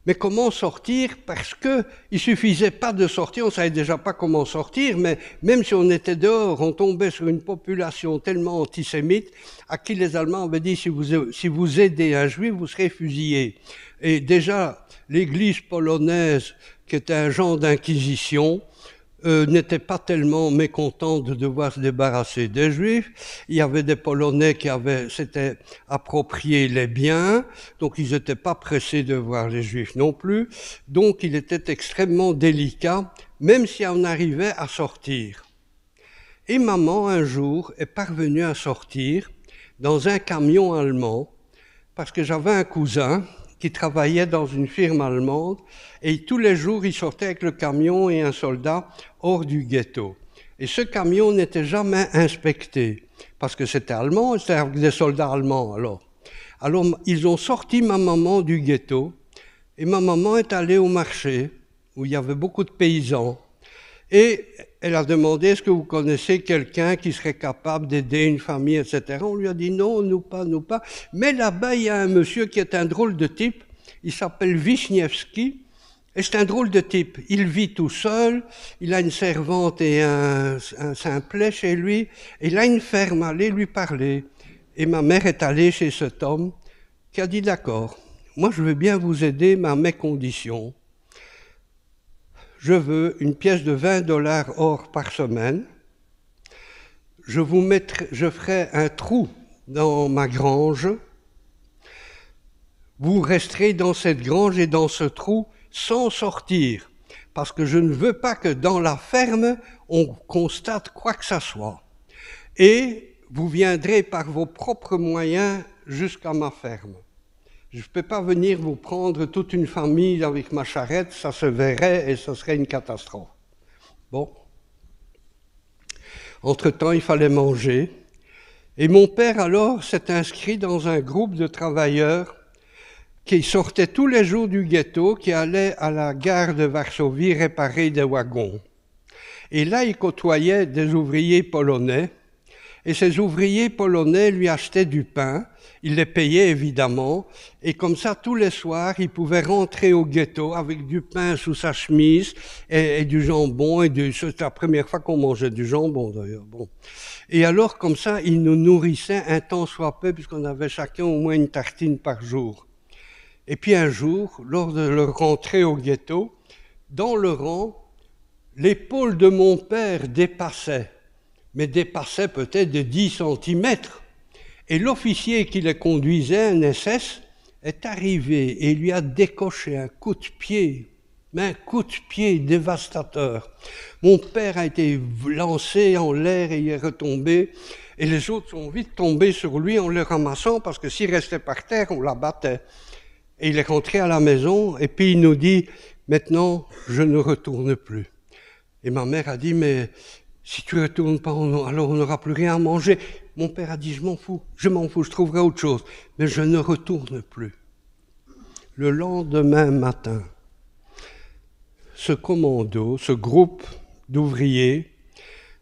Mais comment sortir? Parce qu'il ne suffisait pas de sortir, on ne savait déjà pas comment sortir, mais même si on était dehors, on tombait sur une population tellement antisémite à qui les Allemands avaient dit si vous aidez un juif, vous serez fusillé. Et déjà, l'église polonaise, qui était un genre d'inquisition, n'était pas tellement mécontente de devoir se débarrasser des Juifs. Il y avait des Polonais qui s'étaient appropriés les biens, donc ils n'étaient pas pressés de voir les Juifs non plus. Donc il était extrêmement délicat, même si on arrivait à sortir. Et maman, un jour, est parvenue à sortir dans un camion allemand, parce que j'avais un cousin qui travaillait dans une firme allemande, et tous les jours, il sortait avec le camion et un soldat hors du ghetto. Et ce camion n'était jamais inspecté, parce que c'était allemand, c'était avec des soldats allemands alors. Alors, ils ont sorti ma maman du ghetto, et ma maman est allée au marché, où il y avait beaucoup de paysans, et elle a demandé, est-ce que vous connaissez quelqu'un qui serait capable d'aider une famille, etc. On lui a dit, non, nous pas. Mais là-bas, il y a un monsieur qui est un drôle de type, il s'appelle Wisniewski, et c'est un drôle de type. Il vit tout seul, il a une servante et un simplet chez lui, et il a une ferme, allez lui parler. Et ma mère est allée chez cet homme qui a dit, d'accord, moi je veux bien vous aider, mais à mes conditions. Je veux une pièce de $20 or par semaine. Je ferai un trou dans ma grange. Vous resterez dans cette grange et dans ce trou sans sortir, parce que je ne veux pas que dans la ferme, on constate quoi que ce soit. Et vous viendrez par vos propres moyens jusqu'à ma ferme. Je ne peux pas venir vous prendre toute une famille avec ma charrette, ça se verrait et ce serait une catastrophe. Bon. Entre-temps, il fallait manger. Et mon père, alors, s'est inscrit dans un groupe de travailleurs qui sortaient tous les jours du ghetto, qui allaient à la gare de Varsovie réparer des wagons. Et là, il côtoyait des ouvriers polonais. Et ces ouvriers polonais lui achetaient du pain. Il les payait évidemment, et comme ça, tous les soirs, il pouvait rentrer au ghetto avec du pain sous sa chemise et du jambon, c'était la première fois qu'on mangeait du jambon d'ailleurs. Bon. Et alors, comme ça, il nous nourrissait un tant soit peu, puisqu'on avait chacun au moins une tartine par jour. Et puis un jour, lors de leur rentrée au ghetto, dans le rang, l'épaule de mon père dépassait, mais dépassait peut-être de 10 centimètres. Et l'officier qui le conduisait, un SS, est arrivé et lui a décoché un coup de pied, mais un coup de pied dévastateur. Mon père a été lancé en l'air et il est retombé, et les autres sont vite tombés sur lui en le ramassant, parce que s'il restait par terre, on l'abattait. Et il est rentré à la maison, et puis il nous dit, Maintenant, je ne retourne plus. Et ma mère a dit, mais si tu ne retournes pas, alors on n'aura plus rien à manger. Mon père a dit, je m'en fous, je trouverai autre chose. Mais je ne retourne plus. Le lendemain matin, ce commando, ce groupe d'ouvriers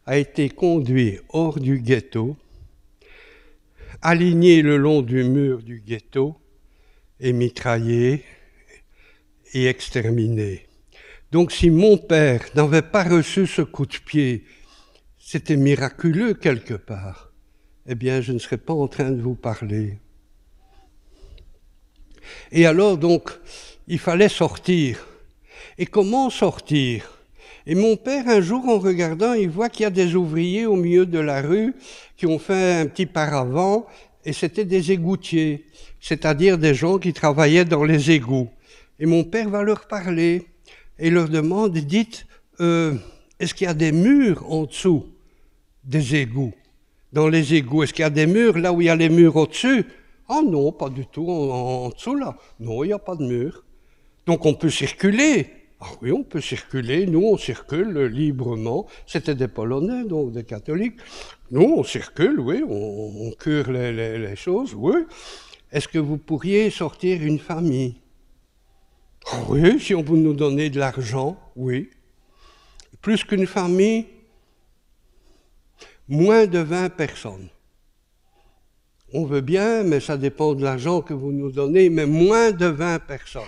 a été conduit hors du ghetto, aligné le long du mur du ghetto et mitraillé et exterminé. Donc si mon père n'avait pas reçu ce coup de pied, c'était miraculeux quelque part, eh bien je ne serais pas en train de vous parler. Et alors donc, il fallait sortir. Et comment sortir? Et mon père, un jour, en regardant, il voit qu'il y a des ouvriers au milieu de la rue qui ont fait un petit paravent, et c'était des égoutiers, c'est-à-dire des gens qui travaillaient dans les égouts. Et mon père va leur parler et leur demande, dites, est-ce qu'il y a des murs en dessous des égouts? Dans les égouts, est-ce qu'il y a des murs là où il y a les murs au-dessus? Ah non, pas du tout, en dessous là. Non, il n'y a pas de mur. Donc on peut circuler. Ah oui, on peut circuler. Nous, on circule librement. C'était des Polonais, donc des catholiques. Nous, on circule, oui, on cure les choses, oui. Est-ce que vous pourriez sortir une famille? Ah oui, si on vous nous donnait de l'argent, oui. Plus qu'une famille, moins de 20 personnes. On veut bien, mais ça dépend de l'argent que vous nous donnez, mais moins de 20 personnes.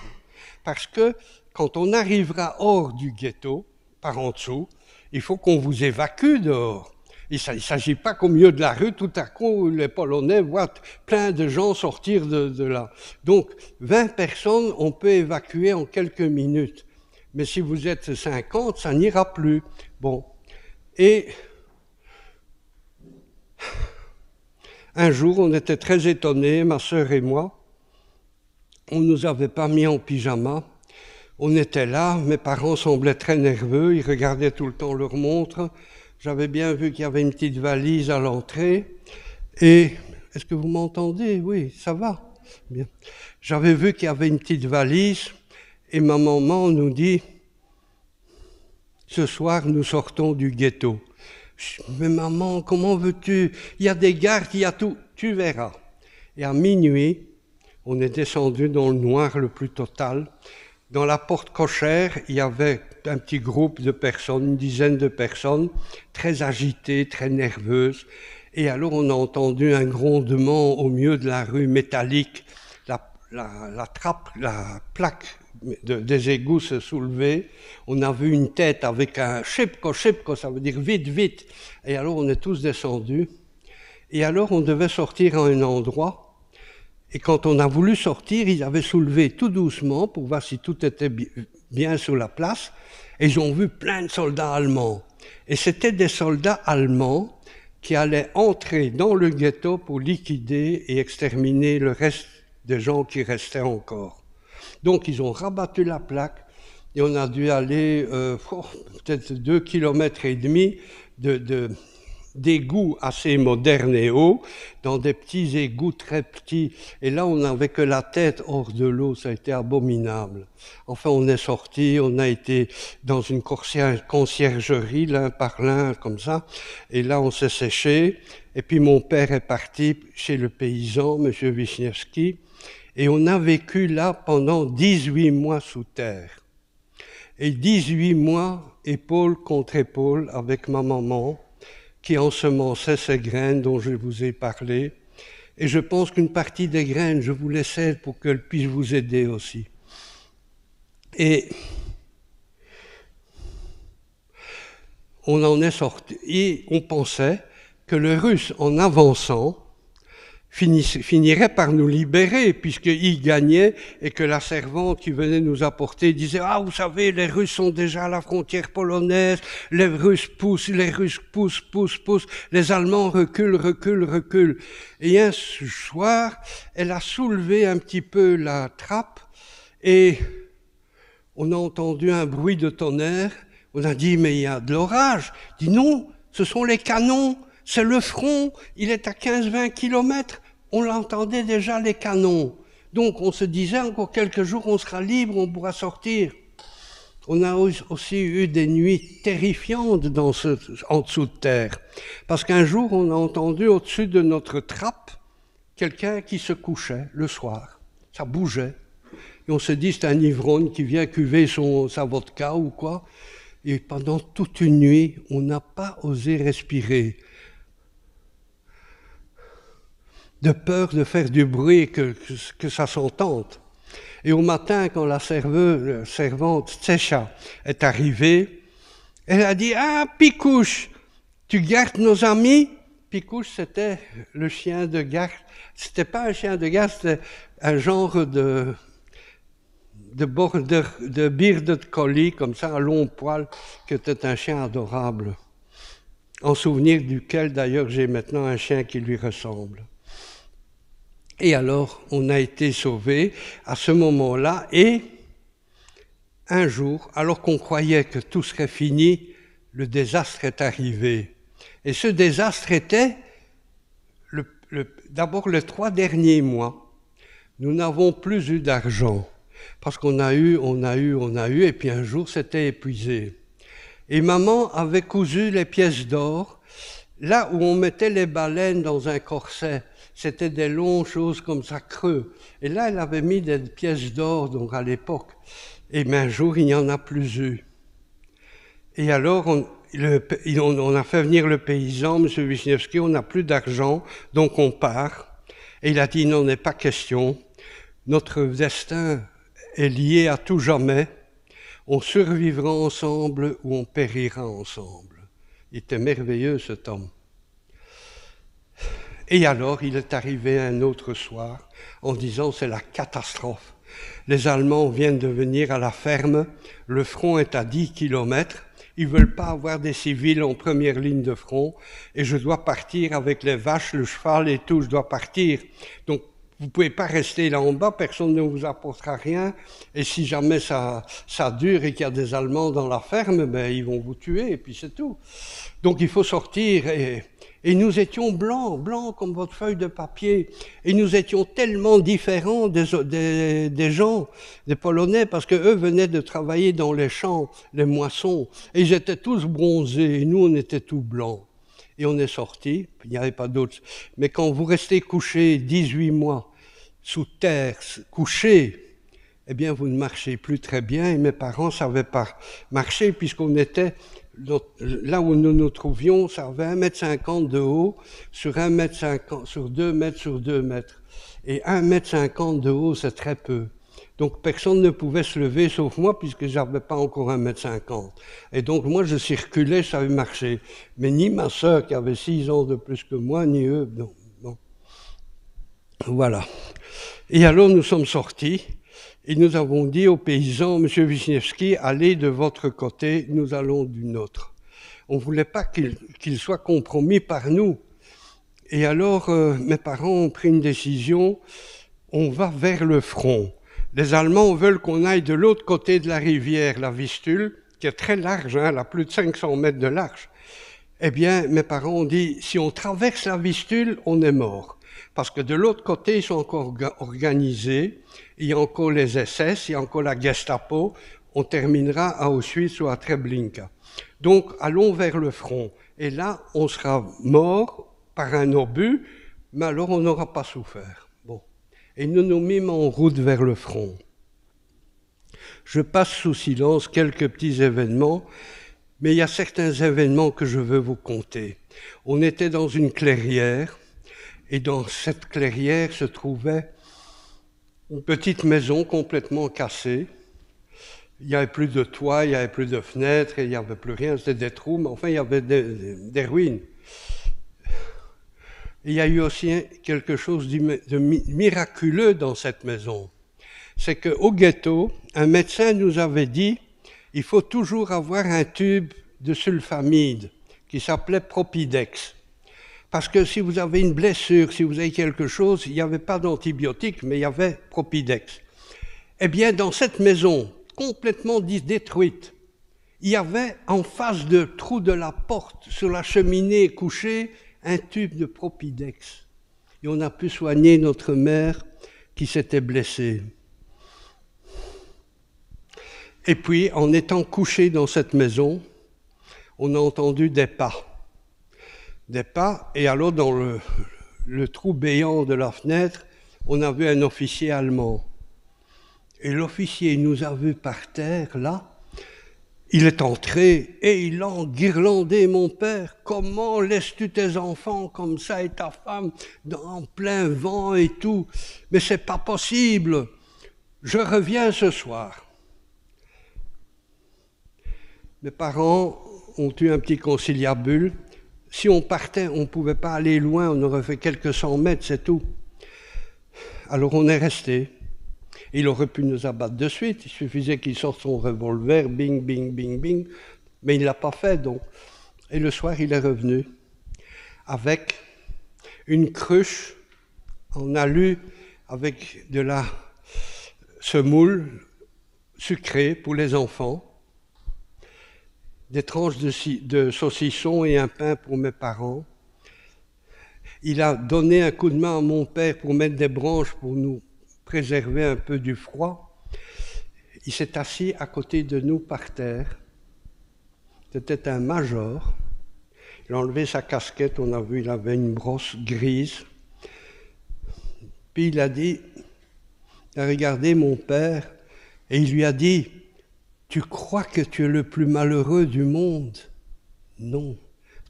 Parce que quand on arrivera hors du ghetto, par en dessous, il faut qu'on vous évacue dehors. Il ne s'agit pas qu'au milieu de la rue, tout à coup, les Polonais voient plein de gens sortir de là. Donc, 20 personnes, on peut évacuer en quelques minutes. Mais si vous êtes 50, ça n'ira plus. Bon. Et un jour, on était très étonnés, ma sœur et moi. On ne nous avait pas mis en pyjama. On était là, mes parents semblaient très nerveux, ils regardaient tout le temps leur montre. J'avais bien vu qu'il y avait une petite valise à l'entrée. Et, est-ce que vous m'entendez? Oui, ça va. Bien. J'avais vu qu'il y avait une petite valise et ma maman nous dit, ce soir nous sortons du ghetto. Mais maman, comment veux-tu? Il y a des gardes, il y a tout. Tu verras. Et à minuit, on est descendu dans le noir le plus total. Dans la porte cochère, il y avait un petit groupe de personnes, une dizaine de personnes, très agitées, très nerveuses. Et alors on a entendu un grondement au milieu de la rue métallique. La plaque des égouts se soulevait. On a vu une tête avec un shipko, ça veut dire vite, vite. Et alors on est tous descendus. Et alors on devait sortir à un endroit. Et quand on a voulu sortir, ils avaient soulevé tout doucement pour voir si tout était bien sur la place. Et ils ont vu plein de soldats allemands. Et c'était des soldats allemands qui allaient entrer dans le ghetto pour liquider et exterminer le reste des gens qui restaient encore. Donc ils ont rabattu la plaque et on a dû aller peut-être 2,5 kilomètres d'égouts assez modernes et hauts, dans des petits égouts très petits. Et là, on n'avait que la tête hors de l'eau, ça a été abominable. Enfin, on est sorti, on a été dans une conciergerie, l'un par l'un, comme ça. Et là, on s'est séché. Et puis, mon père est parti chez le paysan, M. Wisniewski. Et on a vécu là pendant 18 mois sous terre. Et 18 mois, épaule contre épaule, avec ma maman, qui ensemençait ces graines dont je vous ai parlé. Et je pense qu'une partie des graines, je vous les cède pour qu'elles puissent vous aider aussi. Et on en est sorti. Et on pensait que le Russe, en avançant, finirait par nous libérer, puisqu'il gagnait et que la servante qui venait nous apporter disait « Ah, vous savez, les Russes sont déjà à la frontière polonaise, les Russes poussent, les Allemands reculent. » Et un soir, elle a soulevé un petit peu la trappe et on a entendu un bruit de tonnerre. On a dit « Mais il y a de l'orage. » Il dit « Non, ce sont les canons. C'est le front, il est à 15-20 kilomètres, on l'entendait déjà les canons. Donc on se disait, encore quelques jours, on sera libre, on pourra sortir. On a aussi eu des nuits terrifiantes en dessous de terre. Parce qu'un jour, on a entendu au-dessus de notre trappe quelqu'un qui se couchait le soir. Ça bougeait. Et on se dit, c'est un ivrogne qui vient cuver sa vodka ou quoi. Et pendant toute une nuit, on n'a pas osé respirer. De peur de faire du bruit, que ça s'entende. Et au matin, quand la servante Tsecha est arrivée, elle a dit « Ah, Picouche, tu gardes nos amis ?» Picouche, c'était le chien de garde. C'était pas un chien de garde, c'était un genre de bearded collie, comme ça, à long poil, qui était un chien adorable. En souvenir duquel, d'ailleurs, j'ai maintenant un chien qui lui ressemble. Et alors, on a été sauvés à ce moment-là, et un jour, alors qu'on croyait que tout serait fini, le désastre est arrivé. Et ce désastre était, d'abord les 3 derniers mois, nous n'avons plus eu d'argent, parce qu'on a eu, et puis un jour, c'était épuisé. Et maman avait cousu les pièces d'or, là où on mettait les baleines dans un corset. C'était des longues choses comme ça, creux. Et là, elle avait mis des pièces d'or, donc à l'époque. Et un jour, il n'y en a plus eu. Et alors, on a fait venir le paysan, M. Wisniewski, on n'a plus d'argent, donc on part. Et il a dit, il n'en est pas question. Notre destin est lié à tout jamais. On survivra ensemble ou on périra ensemble. Il était merveilleux, cet homme. Et alors, il est arrivé un autre soir en disant c'est la catastrophe. Les Allemands viennent de venir à la ferme, le front est à 10 kilomètres, ils ne veulent pas avoir des civils en première ligne de front et je dois partir avec les vaches, le cheval et tout, je dois partir. Donc, vous ne pouvez pas rester là en bas, personne ne vous apportera rien et si jamais ça dure et qu'il y a des Allemands dans la ferme, ben, ils vont vous tuer et puis c'est tout. Donc, il faut sortir et nous étions blancs comme votre feuille de papier. Et nous étions tellement différents des gens, des Polonais, parce qu'eux venaient de travailler dans les champs, les moissons. Et ils étaient tous bronzés, et nous, on était tout blancs. Et on est sortis, il n'y avait pas d'autre. Mais quand vous restez couché 18 mois, sous terre, couché, eh bien, vous ne marchez plus très bien. Et mes parents ne savaient pas marcher, puisqu'on était... Là où nous nous trouvions, ça avait 1,50 m de haut sur 1,50 m, sur 2 mètres sur 2 mètres. Et 1,50 m de haut, c'est très peu. Donc personne ne pouvait se lever sauf moi puisque j'avais pas encore 1,50 m. Et donc moi je circulais, je savais marcher. Mais ni ma sœur qui avait 6 ans de plus que moi, ni eux, non. Voilà. Et alors nous sommes sortis. Et nous avons dit aux paysans, Monsieur Wisniewski, allez de votre côté, nous allons du nôtre. On ne voulait pas qu'il soit compromis par nous. Et alors, mes parents ont pris une décision, on va vers le front. Les Allemands veulent qu'on aille de l'autre côté de la rivière, la Vistule, qui est très large, hein, elle a plus de 500 mètres de large. Eh bien, mes parents ont dit, si on traverse la Vistule, on est mort. Parce que de l'autre côté, ils sont encore organisés, il y a encore les SS, il y a encore la Gestapo, on terminera à Auschwitz ou à Treblinka. Donc, allons vers le front. Et là, on sera mort par un obus, mais alors on n'aura pas souffert. Bon. Et nous nous mîmes en route vers le front. Je passe sous silence quelques petits événements, mais il y a certains événements que je veux vous conter. On était dans une clairière, et dans cette clairière se trouvait une petite maison complètement cassée. Il n'y avait plus de toit, il n'y avait plus de fenêtres, il n'y avait plus rien, c'était des trous, mais enfin il y avait des ruines. Il y a eu aussi quelque chose de miraculeux dans cette maison. C'est qu'au ghetto, un médecin nous avait dit il faut toujours avoir un tube de sulfamide qui s'appelait Propidex. Parce que si vous avez une blessure, si vous avez quelque chose, il n'y avait pas d'antibiotiques, mais il y avait Propidex. Eh bien, dans cette maison, complètement détruite, il y avait en face du trou de la porte, sur la cheminée couchée, un tube de Propidex. Et on a pu soigner notre mère qui s'était blessée. Et puis, en étant couché dans cette maison, on a entendu des pas. Des pas, et alors dans le trou béant de la fenêtre, on a vu un officier allemand. Et l'officier nous a vus par terre, là. Il est entré et il a enguirlandé mon père. Comment laisses-tu tes enfants comme ça et ta femme en plein vent et tout? Mais c'est pas possible. Je reviens ce soir. Mes parents ont eu un petit conciliabule. Si on partait, on ne pouvait pas aller loin, on aurait fait quelques 100 mètres, c'est tout. Alors on est resté. Il aurait pu nous abattre de suite, il suffisait qu'il sorte son revolver, bing, bing, bing, bing, mais il ne l'a pas fait donc. Et le soir, il est revenu avec une cruche en alu avec de la semoule sucrée pour les enfants, des tranches de saucisson et un pain pour mes parents. Il a donné un coup de main à mon père pour mettre des branches pour nous préserver un peu du froid. Il s'est assis à côté de nous par terre. C'était un major. Il a enlevé sa casquette, on a vu, il avait une brosse grise. Puis il a regardé mon père et il lui a dit, « Tu crois que tu es le plus malheureux du monde? Non,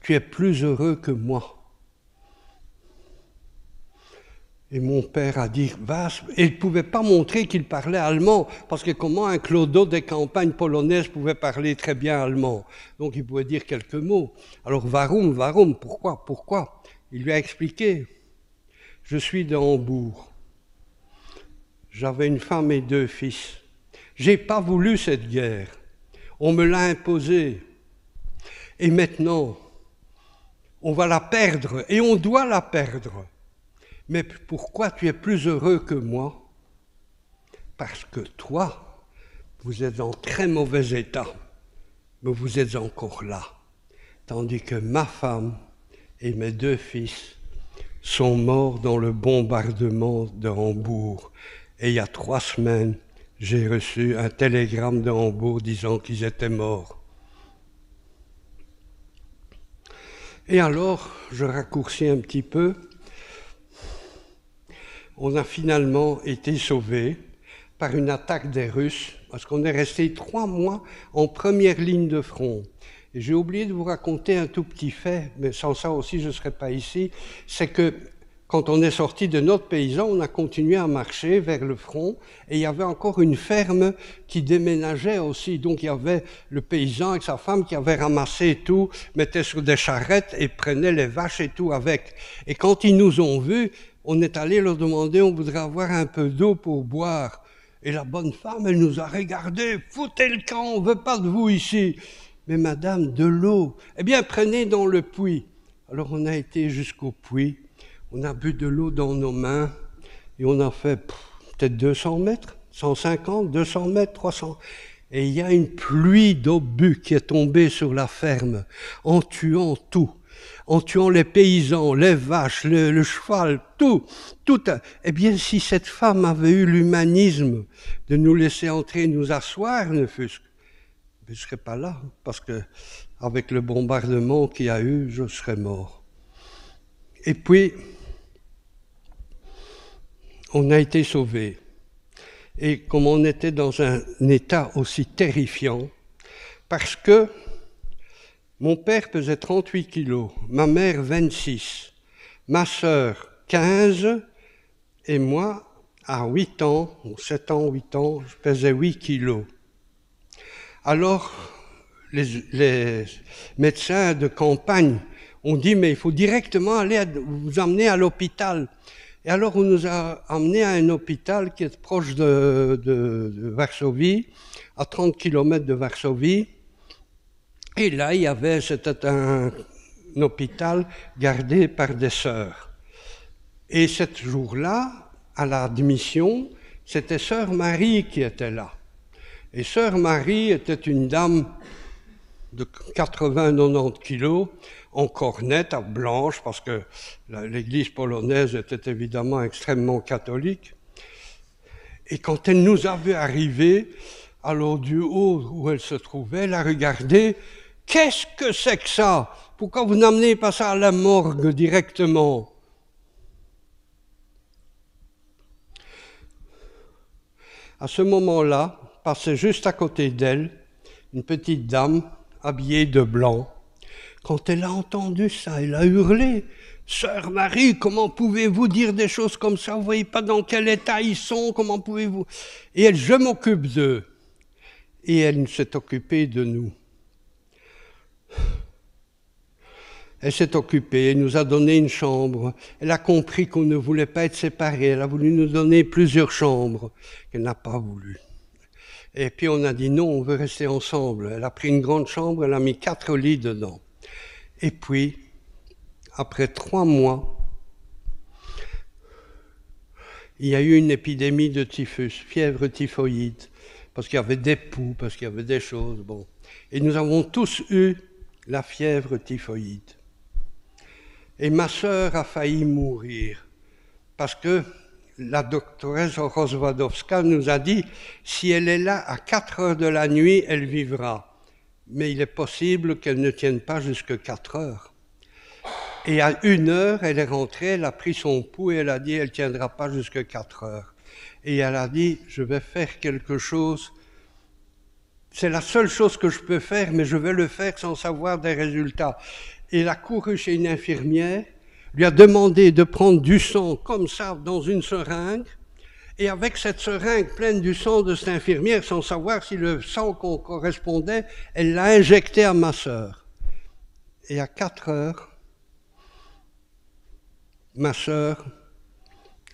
tu es plus heureux que moi. » Et mon père a dit, et il ne pouvait pas montrer qu'il parlait allemand, parce que comment un clodo des campagnes polonaises pouvait parler très bien allemand? Donc il pouvait dire quelques mots. Alors, warum, pourquoi? Il lui a expliqué, je suis de Hambourg. J'avais une femme et 2 fils. J'ai pas voulu cette guerre. On me l'a imposée. Et maintenant, on va la perdre, et on doit la perdre. Mais pourquoi tu es plus heureux que moi? Parce que toi, vous êtes en très mauvais état, mais vous êtes encore là. Tandis que ma femme et mes 2 fils sont morts dans le bombardement de Hambourg. Et il y a 3 semaines, j'ai reçu un télégramme de Hambourg disant qu'ils étaient morts. Et alors, je raccourcis un petit peu, on a finalement été sauvés par une attaque des Russes, parce qu'on est resté 3 mois en première ligne de front. Et j'ai oublié de vous raconter un tout petit fait, mais sans ça aussi je ne serais pas ici, c'est que quand on est sorti de notre paysan, on a continué à marcher vers le front, et il y avait encore une ferme qui déménageait aussi. Donc il y avait le paysan avec sa femme qui avait ramassé tout, mettait sur des charrettes et prenait les vaches et tout avec. Et quand ils nous ont vus, on est allé leur demander, on voudrait avoir un peu d'eau pour boire. Et la bonne femme, elle nous a regardé, foutez le camp, on ne veut pas de vous ici. Mais madame, de l'eau, eh bien prenez dans le puits. Alors on a été jusqu'au puits, on a bu de l'eau dans nos mains, et on a fait peut-être 200 mètres, 150, 200 mètres, 300. Et il y a une pluie d'obus qui est tombée sur la ferme, en tuant tout. En tuant les paysans, les vaches, le cheval, tout. Eh bien, si cette femme avait eu l'humanisme de nous laisser entrer, nous asseoir, ne fût-ce, je ne serais pas là, parce que avec le bombardement qu'il y a eu, je serais mort. Et puis, on a été sauvés. Et comme on était dans un état aussi terrifiant, parce que mon père pesait 38 kilos, ma mère 26, ma sœur 15, et moi, à 8 ans, 7 ans, 8 ans, je pesais 8 kilos. Alors, les médecins de campagne ont dit, mais il faut directement vous emmener à l'hôpital. Et alors, on nous a emmenés à un hôpital qui est proche de Varsovie, à 30 km de Varsovie. Et là, c'était un hôpital gardé par des sœurs. Et ce jour-là, à l'admission, c'était sœur Marie qui était là. Et sœur Marie était une dame de 80-90 kilos, encore nette, blanche, parce que l'église polonaise était évidemment extrêmement catholique. Et quand elle nous a vu arriver, Alors du haut où elle se trouvait, elle a regardé. « Qu'est-ce que c'est que ça? Pourquoi vous n'amenez pas ça à la morgue directement ?» À ce moment-là, passait juste à côté d'elle une petite dame habillée de blanc. Quand elle a entendu ça, elle a hurlé. « Sœur Marie, comment pouvez-vous dire des choses comme ça? Vous ne voyez pas dans quel état ils sont, comment pouvez-vous... » Et elle, je m'occupe d'eux. Et elle s'est occupée de nous. Elle s'est occupée, elle nous a donné une chambre. Elle a compris qu'on ne voulait pas être séparés. Elle a voulu nous donner plusieurs chambres qu'elle n'a pas voulu. Et puis on a dit non, on veut rester ensemble. Elle a pris une grande chambre, elle a mis 4 lits dedans. Et puis, après 3 mois, il y a eu une épidémie de typhus, fièvre typhoïde, parce qu'il y avait des poux, parce qu'il y avait des choses. Bon. Et nous avons tous eu la fièvre typhoïde. Et ma sœur a failli mourir, parce que la doctoresse Rozwadowska nous a dit, si elle est là à 4 heures de la nuit, elle vivra. Mais il est possible qu'elle ne tienne pas jusqu'à 4 heures. Et à 1 heure, elle est rentrée, elle a pris son pouls et elle a dit, elle ne tiendra pas jusqu'à 4 heures. Et elle a dit, je vais faire quelque chose. C'est la seule chose que je peux faire, mais je vais le faire sans savoir des résultats. Et elle a couru chez une infirmière, lui a demandé de prendre du sang comme ça dans une seringue, et avec cette seringue pleine du sang de cette infirmière, sans savoir si le sang correspondait, elle l'a injecté à ma sœur. Et à 4 heures, ma sœur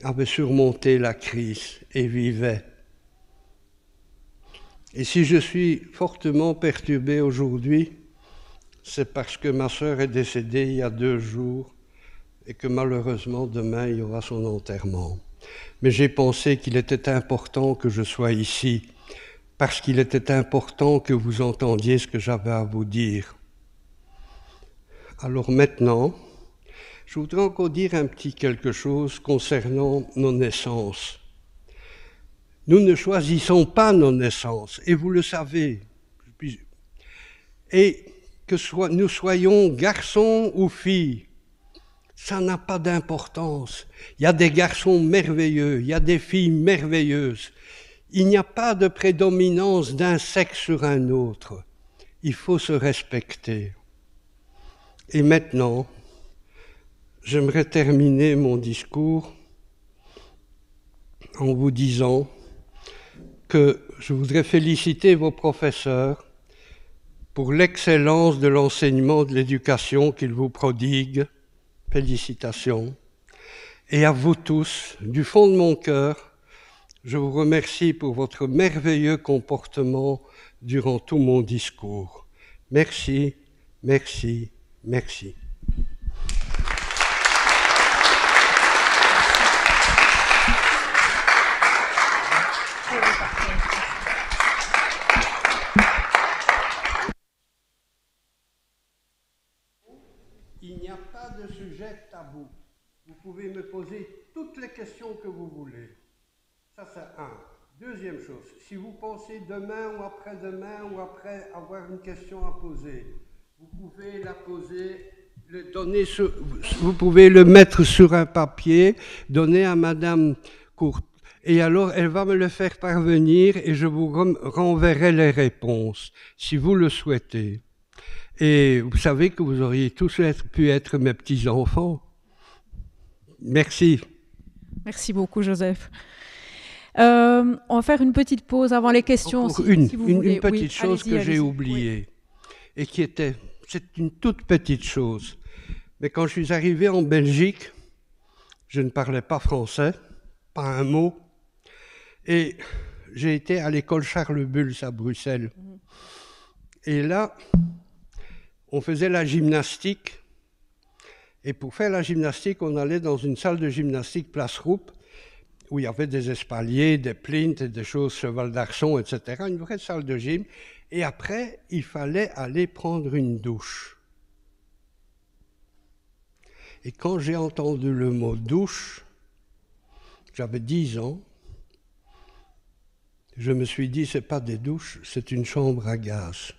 avait surmonté la crise et vivait. Et si je suis fortement perturbé aujourd'hui, c'est parce que ma sœur est décédée il y a 2 jours et que malheureusement demain il y aura son enterrement. Mais j'ai pensé qu'il était important que je sois ici, parce qu'il était important que vous entendiez ce que j'avais à vous dire. Alors maintenant, je voudrais encore dire un petit quelque chose concernant nos naissances. Nous ne choisissons pas nos naissances, et vous le savez. Et que nous soyons garçons ou filles, ça n'a pas d'importance. Il y a des garçons merveilleux, il y a des filles merveilleuses. Il n'y a pas de prédominance d'un sexe sur un autre. Il faut se respecter. Et maintenant, j'aimerais terminer mon discours en vous disant que je voudrais féliciter vos professeurs pour l'excellence de l'enseignement de l'éducation qu'ils vous prodiguent. Félicitations. Et à vous tous, du fond de mon cœur, je vous remercie pour votre merveilleux comportement durant tout mon discours. Merci, merci, merci. Il n'y a pas de sujet tabou. Vous pouvez me poser toutes les questions que vous voulez. Ça, c'est un. Deuxième chose, si vous pensez demain ou après-demain ou après avoir une question à poser, vous pouvez la poser, vous pouvez le mettre sur un papier, donner à Madame Courte, et alors elle va me le faire parvenir et je vous renverrai les réponses, si vous le souhaitez. Et vous savez que vous auriez tous pu être mes petits-enfants. Merci. Merci beaucoup, Joseph. On va faire une petite pause avant les questions. Si vous voulez. Une petite chose que j'ai oubliée, et c'est une toute petite chose. Mais quand je suis arrivé en Belgique, je ne parlais pas français, pas un mot, et j'ai été à l'école Charles Bulls à Bruxelles. Et là, on faisait la gymnastique, et pour faire la gymnastique, on allait dans une salle de gymnastique Place Roupe, où il y avait des espaliers, des plinths, des choses, cheval d'arçon, etc., une vraie salle de gym. Et après, il fallait aller prendre une douche. Et quand j'ai entendu le mot douche, j'avais 10 ans, Je me suis dit, c'est pas des douches, c'est une chambre à gaz.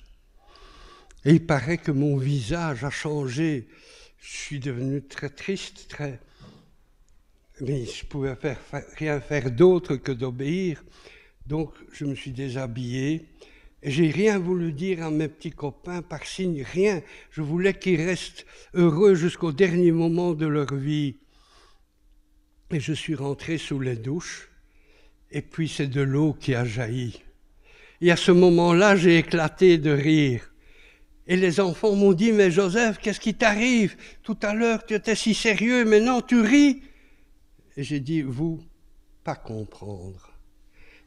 Et il paraît que mon visage a changé. Je suis devenu très triste, mais je pouvais rien faire d'autre que d'obéir. Donc je me suis déshabillé et j'ai rien voulu dire à mes petits copains par signe, rien. Je voulais qu'ils restent heureux jusqu'au dernier moment de leur vie. Et je suis rentré sous les douches et puis c'est de l'eau qui a jailli. Et à ce moment-là, j'ai éclaté de rire. Et les enfants m'ont dit, mais Joseph, qu'est-ce qui t'arrive? Tout à l'heure, tu étais si sérieux, maintenant tu ris. Et j'ai dit, vous, pas comprendre.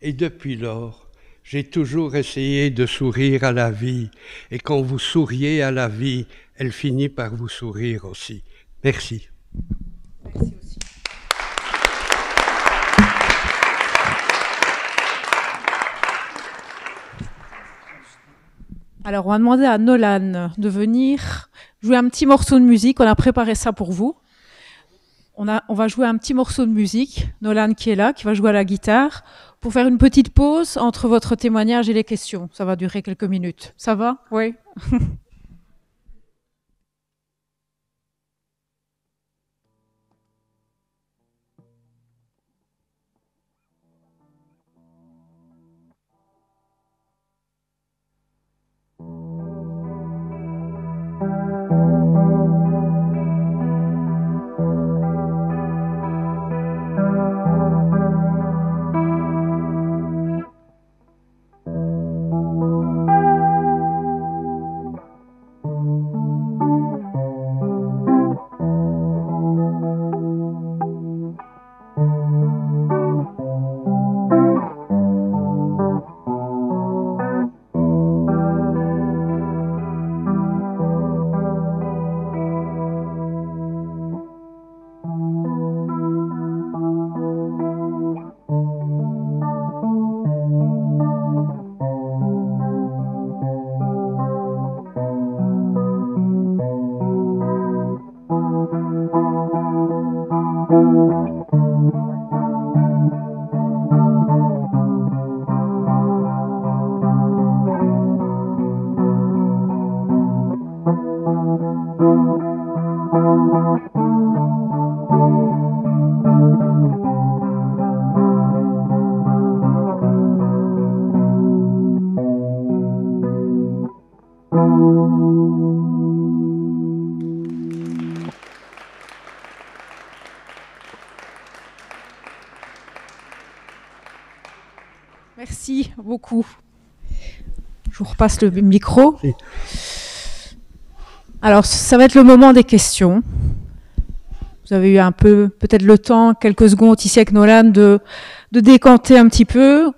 Et depuis lors, j'ai toujours essayé de sourire à la vie. Et quand vous souriez à la vie, elle finit par vous sourire aussi. Merci. Merci aussi. Alors, on va demander à Nolan de venir jouer un petit morceau de musique. On a préparé ça pour vous. On va jouer un petit morceau de musique. Nolan qui est là, qui va jouer à la guitare, pour faire une petite pause entre votre témoignage et les questions. Ça va durer quelques minutes. Ça va? Oui. Merci beaucoup. Je vous repasse le micro. Oui. Alors, ça va être le moment des questions. Vous avez eu un peu, peut-être le temps, quelques secondes ici avec Nolan, de décanter un petit peu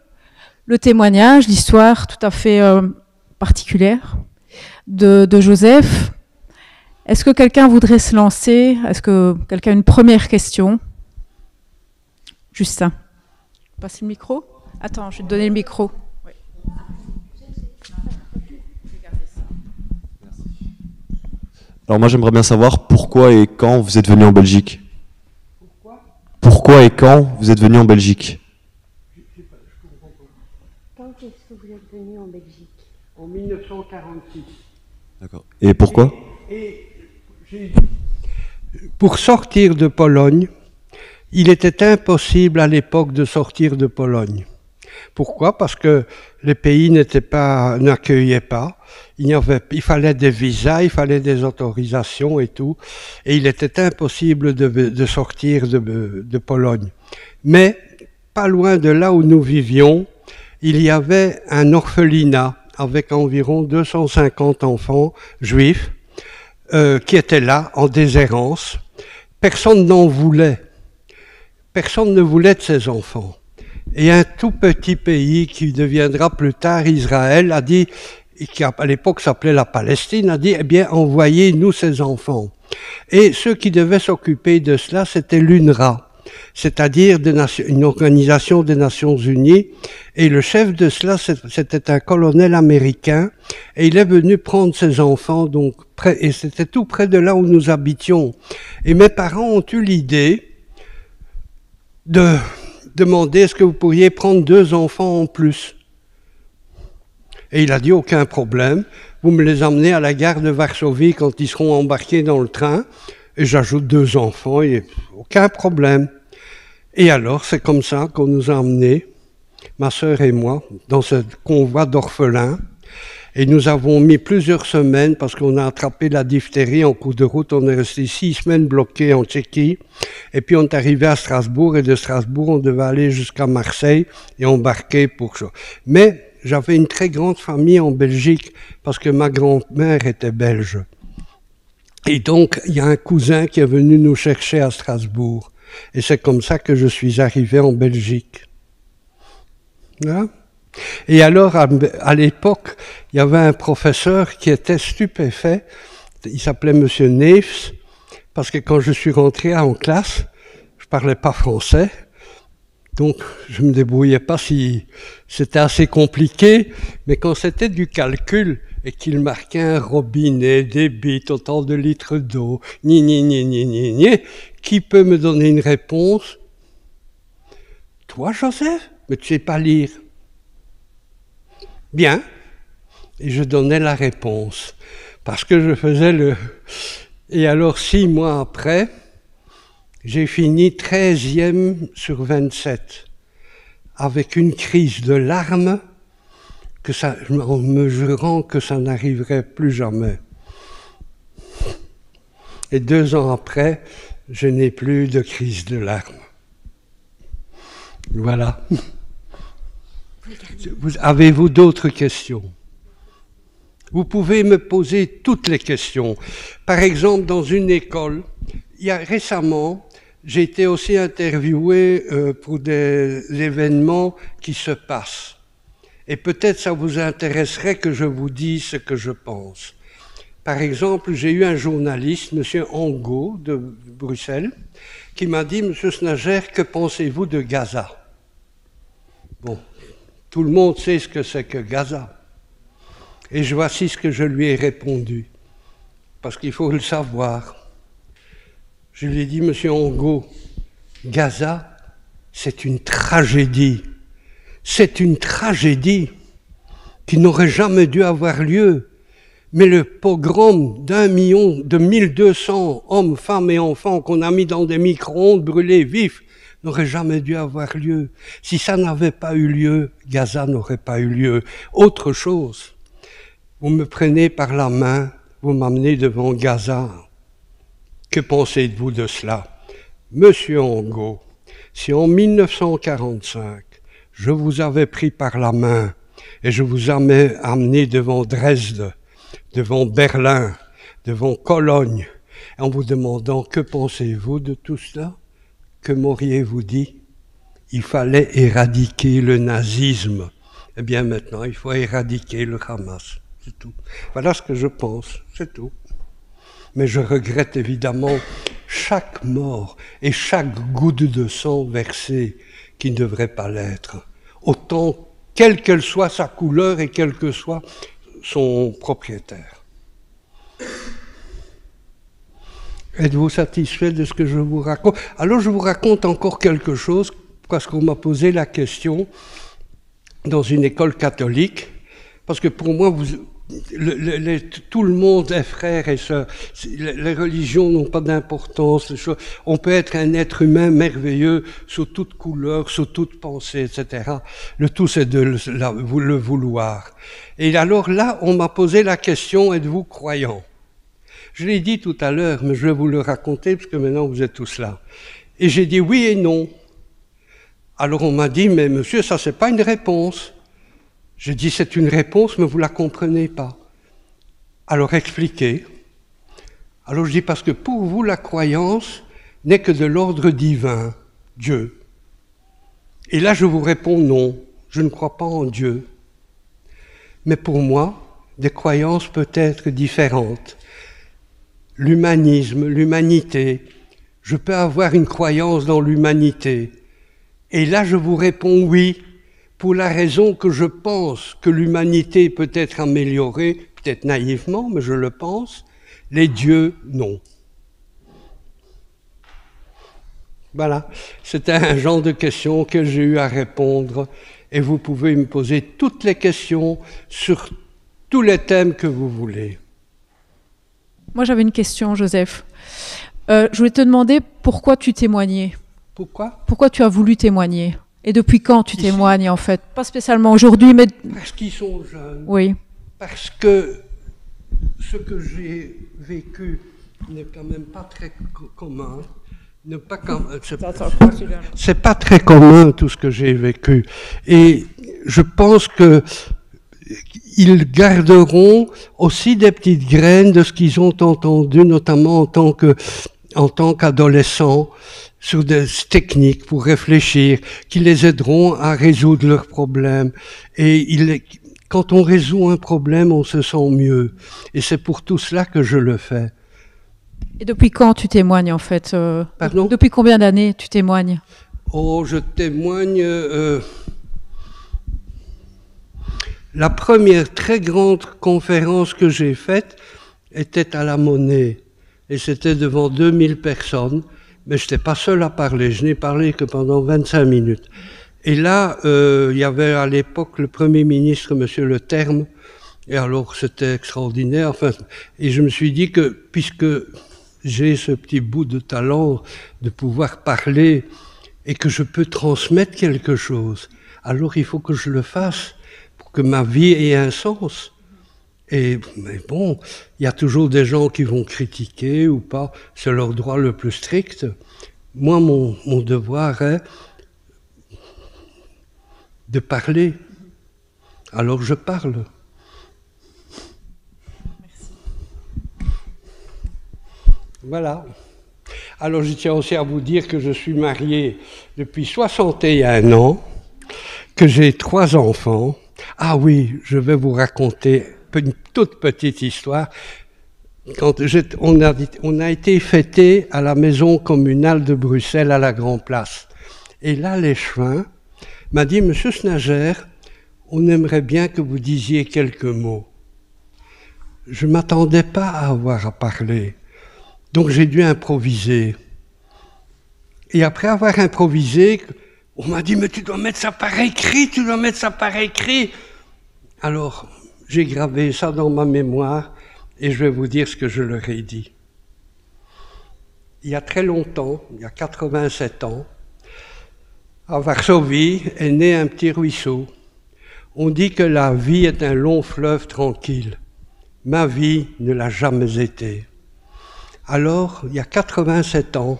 le témoignage, l'histoire tout à fait particulière de Joseph. Est-ce que quelqu'un voudrait se lancer? Est-ce que quelqu'un a une première question? Justin. Passe le micro. Attends, je vais te donner le micro. Oui. Alors moi j'aimerais bien savoir pourquoi et quand vous êtes venu en Belgique. Pourquoi et quand vous êtes venu en Belgique? Quand est-ce que vous êtes venu en Belgique? En 1946. D'accord. Et pourquoi? Pour sortir de Pologne, il était impossible à l'époque de sortir de Pologne. Pourquoi? Parce que les pays n'accueillaient pas. Il fallait des visas, il fallait des autorisations et tout. Et il était impossible de sortir de Pologne. Mais, pas loin de là où nous vivions, il y avait un orphelinat avec environ 250 enfants juifs qui étaient là en déshérence. Personne n'en voulait. Personne ne voulait de ces enfants. Et un tout petit pays qui deviendra plus tard Israël a dit, qui à l'époque s'appelait la Palestine, a dit, eh bien, envoyez-nous ces enfants. Et ceux qui devaient s'occuper de cela, c'était l'UNRWA, c'est-à-dire une organisation des Nations Unies. Et le chef de cela, c'était un colonel américain. Et il est venu prendre ses enfants, donc, et c'était tout près de là où nous habitions. Et mes parents ont eu l'idée demandé est-ce que vous pourriez prendre 2 enfants en plus. Et il a dit aucun problème, vous me les emmenez à la gare de Varsovie quand ils seront embarqués dans le train, et j'ajoute 2 enfants, et aucun problème. Et alors, c'est comme ça qu'on nous a emmenés, ma sœur et moi, dans ce convoi d'orphelins. Et nous avons mis plusieurs semaines, parce qu'on a attrapé la diphtérie en cours de route, on est resté 6 semaines bloqués en Tchéquie, et puis on est arrivé à Strasbourg, et de Strasbourg, on devait aller jusqu'à Marseille, et embarquer pour ça. Mais j'avais une très grande famille en Belgique, parce que ma grand-mère était belge. Et donc, il y a un cousin qui est venu nous chercher à Strasbourg. Et c'est comme ça que je suis arrivé en Belgique. Voilà. Et alors, à l'époque, il y avait un professeur qui était stupéfait. Il s'appelait Monsieur Neefs, parce que quand je suis rentré en classe, je parlais pas français. Donc, je me débrouillais pas si c'était assez compliqué, mais quand c'était du calcul et qu'il marquait un robinet, des bits, autant de litres d'eau, qui peut me donner une réponse? Toi, Joseph? Mais tu sais pas lire. Bien. Et je donnais la réponse. Parce que je faisais le... Et alors, 6 mois après, j'ai fini 13e sur 27, avec une crise de larmes, en me jurant que ça n'arriverait plus jamais. Et 2 ans après, je n'ai plus de crise de larmes. Voilà. Avez-vous d'autres questions? Vous pouvez me poser toutes les questions. Par exemple, dans une école, récemment, j'ai été aussi interviewé pour des événements qui se passent. Et peut-être ça vous intéresserait que je vous dise ce que je pense. Par exemple, j'ai eu un journaliste, M. Angot, de Bruxelles, qui m'a dit « Monsieur Snager, que pensez-vous de Gaza ?» Bon, tout le monde sait ce que c'est que Gaza. Et voici ce que je lui ai répondu, parce qu'il faut le savoir. Je lui ai dit, Monsieur Angot, Gaza, c'est une tragédie. C'est une tragédie qui n'aurait jamais dû avoir lieu. Mais le pogrom d'1 million, de 1200 hommes, femmes et enfants qu'on a mis dans des micro-ondes brûlés vifs n'aurait jamais dû avoir lieu. Si ça n'avait pas eu lieu, Gaza n'aurait pas eu lieu. Autre chose, vous me prenez par la main, vous m'amenez devant Gaza. Que pensez-vous de cela? Monsieur Angot, si en 1945, je vous avais pris par la main et je vous avais amené devant Dresde, devant Berlin, devant Cologne, en vous demandant que pensez-vous de tout cela, que m'auriez-vous dit? Il fallait éradiquer le nazisme. Eh bien maintenant, il faut éradiquer le Hamas. C'est tout. Voilà ce que je pense, c'est tout. Mais je regrette évidemment chaque mort et chaque goutte de sang versée qui ne devrait pas l'être. Autant, quelle qu'elle soit sa couleur et quel que soit son propriétaire. Êtes-vous satisfait de ce que je vous raconte? Alors je vous raconte encore quelque chose, parce qu'on m'a posé la question dans une école catholique, parce que pour moi, tout le monde est frère et sœur. Les religions n'ont pas d'importance. On peut être un être humain merveilleux sous toute couleur, sous toute pensée, etc. Le tout, c'est de le vouloir. Et alors là, on m'a posé la question, êtes-vous croyant? Je l'ai dit tout à l'heure, mais je vais vous le raconter, parce que maintenant vous êtes tous là. Et j'ai dit oui et non. Alors on m'a dit, mais monsieur, ça c'est pas une réponse. J'ai dit, c'est une réponse, mais vous la comprenez pas. Alors expliquez. Alors je dis, parce que pour vous, la croyance n'est que de l'ordre divin, Dieu. Et là, je vous réponds non, je ne crois pas en Dieu. Mais pour moi, des croyances peuvent être différentes. L'humanisme, l'humanité, je peux avoir une croyance dans l'humanité. Et là, je vous réponds oui, pour la raison que je pense que l'humanité peut être améliorée, peut-être naïvement, mais je le pense, les dieux, non. Voilà, c'était un genre de questions que j'ai eu à répondre et vous pouvez me poser toutes les questions sur tous les thèmes que vous voulez. Moi, j'avais une question, Joseph. Je voulais te demander pourquoi tu témoignais. Pourquoi? Pourquoi tu as voulu témoigner? Et depuis quand tu témoignes, en fait? Pas spécialement aujourd'hui, mais... Parce qu'ils sont jeunes. Oui. Parce que ce que j'ai vécu n'est quand même pas très commun. C'est pas très commun tout ce que j'ai vécu. Et je pense que ils garderont aussi des petites graines de ce qu'ils ont entendu, notamment en tant qu'adolescents, sur des techniques pour réfléchir, qui les aideront à résoudre leurs problèmes. Et quand on résout un problème, on se sent mieux. Et c'est pour tout cela que je le fais. Et depuis quand tu témoignes, en fait? Pardon? Depuis combien d'années tu témoignes? Oh, je témoigne... La première très grande conférence que j'ai faite était à la Monnaie. Et c'était devant 2000 personnes. Mais je n'étais pas seul à parler. Je n'ai parlé que pendant 25 minutes. Et là, il y avait à l'époque le Premier ministre, Monsieur Le Terme. Et alors, c'était extraordinaire. Enfin, et je me suis dit que, puisque j'ai ce petit bout de talent de pouvoir parler et que je peux transmettre quelque chose, alors il faut que je le fasse pour que ma vie ait un sens. Mais bon, il y a toujours des gens qui vont critiquer ou pas, c'est leur droit le plus strict. Moi, mon devoir est de parler. Alors je parle. Voilà. Alors je tiens aussi à vous dire que je suis marié depuis 61 ans, que j'ai 3 enfants. Ah oui, je vais vous raconter une toute petite histoire. Quand on a été fêté à la maison communale de Bruxelles à la Grand Place. Et là, l'échevin m'a dit, Monsieur Snager, on aimerait bien que vous disiez quelques mots. Je ne m'attendais pas à avoir à parler. Donc j'ai dû improviser. Et après avoir improvisé, on m'a dit, mais tu dois mettre ça par écrit, tu dois mettre ça par écrit. Alors, j'ai gravé ça dans ma mémoire et je vais vous dire ce que je leur ai dit. Il y a très longtemps, il y a 87 ans, à Varsovie est né un petit ruisseau. On dit que la vie est un long fleuve tranquille. Ma vie ne l'a jamais été. Alors, il y a 87 ans,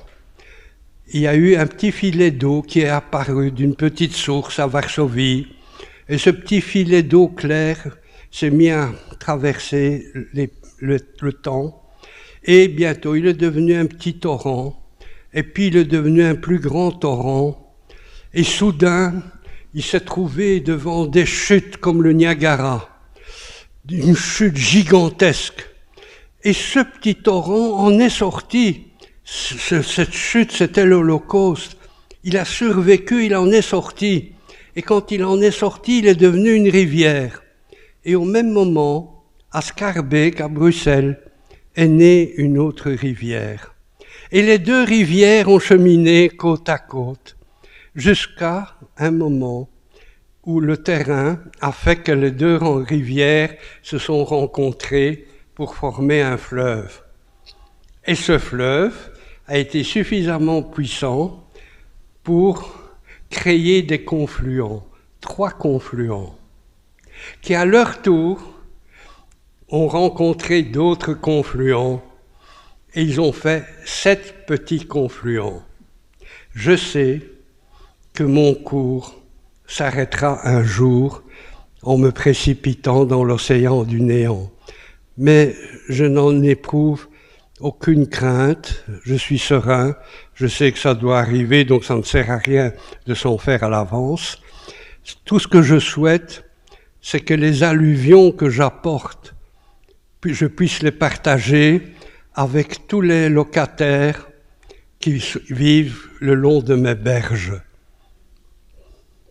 il y a eu un petit filet d'eau qui est apparu d'une petite source à Varsovie. Et ce petit filet d'eau claire s'est mis à traverser le temps. Et bientôt, il est devenu un petit torrent. Et puis, il est devenu un plus grand torrent. Et soudain, il s'est trouvé devant des chutes comme le Niagara. Une chute gigantesque. Et ce petit torrent en est sorti. Cette chute, c'était l'Holocauste. Il a survécu, il en est sorti. Et quand il en est sorti, il est devenu une rivière. Et au même moment, à Schaerbeek, à Bruxelles, est née une autre rivière. Et les deux rivières ont cheminé côte à côte, jusqu'à un moment où le terrain a fait que les deux rivières se sont rencontrées pour former un fleuve. Et ce fleuve a été suffisamment puissant pour créer des confluents, 3 confluents, qui à leur tour ont rencontré d'autres confluents et ils ont fait 7 petits confluents. Je sais que mon cours s'arrêtera un jour en me précipitant dans l'océan du néant. Mais je n'en éprouve aucune crainte, je suis serein, je sais que ça doit arriver, donc ça ne sert à rien de s'en faire à l'avance. Tout ce que je souhaite, c'est que les alluvions que j'apporte, je puisse les partager avec tous les locataires qui vivent le long de mes berges.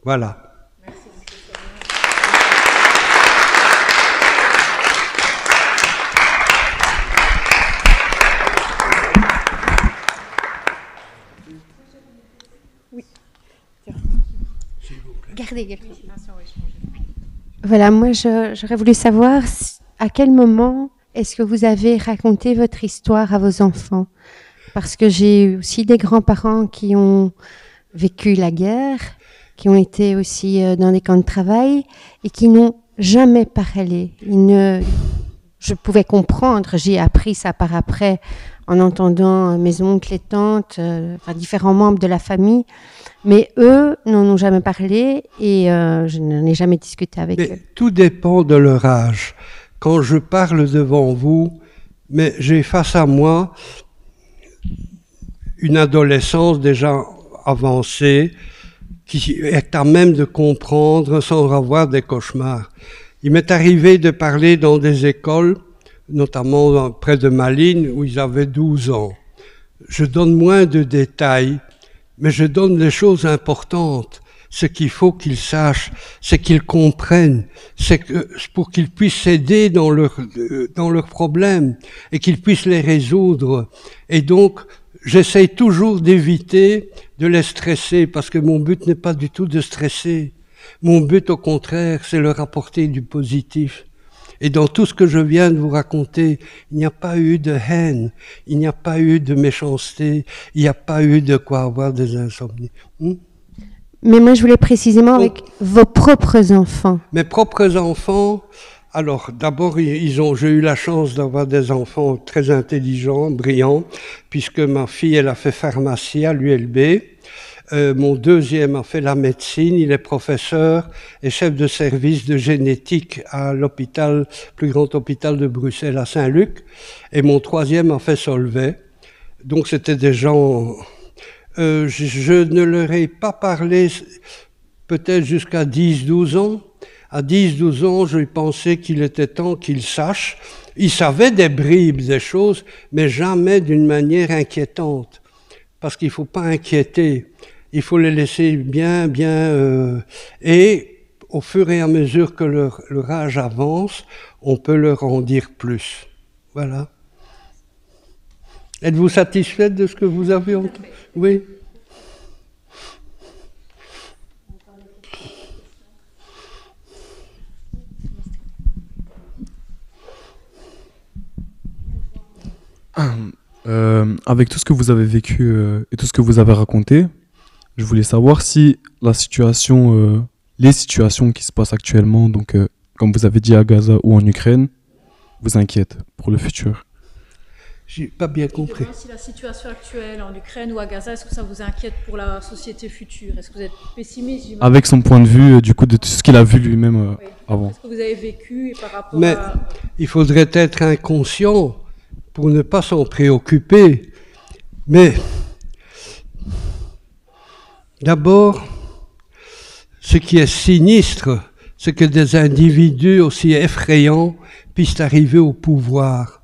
Voilà. garder quelque chose. Voilà, moi j'aurais voulu savoir à quel moment est-ce que vous avez raconté votre histoire à vos enfants? Parce que j'ai aussi des grands-parents qui ont vécu la guerre, qui ont été aussi dans des camps de travail et qui n'ont jamais parlé. Je pouvais comprendre, j'ai appris ça par après en entendant mes oncles et tantes, différents membres de la famille, mais eux n'en ont jamais parlé et je n'en ai jamais discuté avec eux. Tout dépend de leur âge. Quand je parle devant vous, mais j'ai face à moi une adolescence déjà avancée qui est à même de comprendre sans avoir des cauchemars. Il m'est arrivé de parler dans des écoles, notamment près de Malines, où ils avaient 12 ans. Je donne moins de détails, mais je donne les choses importantes. Ce qu'il faut qu'ils sachent, c'est qu'ils comprennent, c'est pour qu'ils puissent s'aider dans leurs problèmes et qu'ils puissent les résoudre. Et donc, j'essaye toujours d'éviter de les stresser, parce que mon but n'est pas du tout de stresser. Mon but, au contraire, c'est leur apporter du positif. Et dans tout ce que je viens de vous raconter, il n'y a pas eu de haine, il n'y a pas eu de méchanceté, il n'y a pas eu de quoi avoir des insomnies. Mais moi, je voulais précisément avec vos propres enfants. Mes propres enfants, alors d'abord, j'ai eu la chance d'avoir des enfants très intelligents, brillants, puisque ma fille, elle a fait pharmacie à l'ULB. Mon deuxième a fait la médecine, il est professeur et chef de service de génétique à l'hôpital, plus grand hôpital de Bruxelles à Saint-Luc. Et mon troisième a fait Solvay. Donc c'était des gens... je ne leur ai pas parlé peut-être jusqu'à 10-12 ans. À 10-12 ans, je pensais qu'il était temps qu'ils sachent. Ils savaient des bribes, des choses, mais jamais d'une manière inquiétante. Parce qu'il ne faut pas inquiéter. Il faut les laisser bien, et au fur et à mesure que leur âge avance, on peut leur en dire plus. Voilà. Êtes-vous satisfaite de ce que vous avez entendu? Oui. Avec tout ce que vous avez vécu et tout ce que vous avez raconté, je voulais savoir si la situation, les situations qui se passent actuellement, donc comme vous avez dit à Gaza ou en Ukraine, vous inquiètent pour le futur. J'ai pas bien compris. Si la situation actuelle en Ukraine ou à Gaza, est-ce que ça vous inquiète pour la société future? Est-ce que vous êtes pessimiste? Avec son point de vue, du coup, de tout ce qu'il a vu lui-même avant. Est-ce que vous avez vécu et par rapport Mais il faudrait être inconscient pour ne pas s'en préoccuper. Mais d'abord, ce qui est sinistre, c'est que des individus aussi effrayants puissent arriver au pouvoir.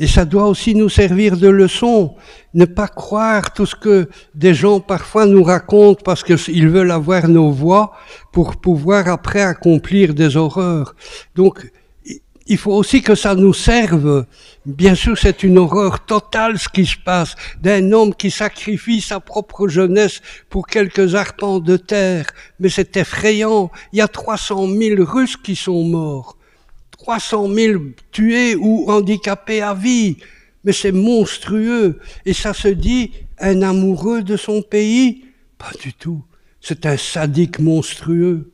Et ça doit aussi nous servir de leçon. Ne pas croire tout ce que des gens parfois nous racontent parce qu'ils veulent avoir nos voix pour pouvoir après accomplir des horreurs. Donc, il faut aussi que ça nous serve. Bien sûr, c'est une horreur totale ce qui se passe, d'un homme qui sacrifie sa propre jeunesse pour quelques arpents de terre. Mais c'est effrayant. Il y a 300 000 Russes qui sont morts. 300 000 tués ou handicapés à vie. Mais c'est monstrueux. Et ça se dit, un amoureux de son pays? Pas du tout. C'est un sadique monstrueux.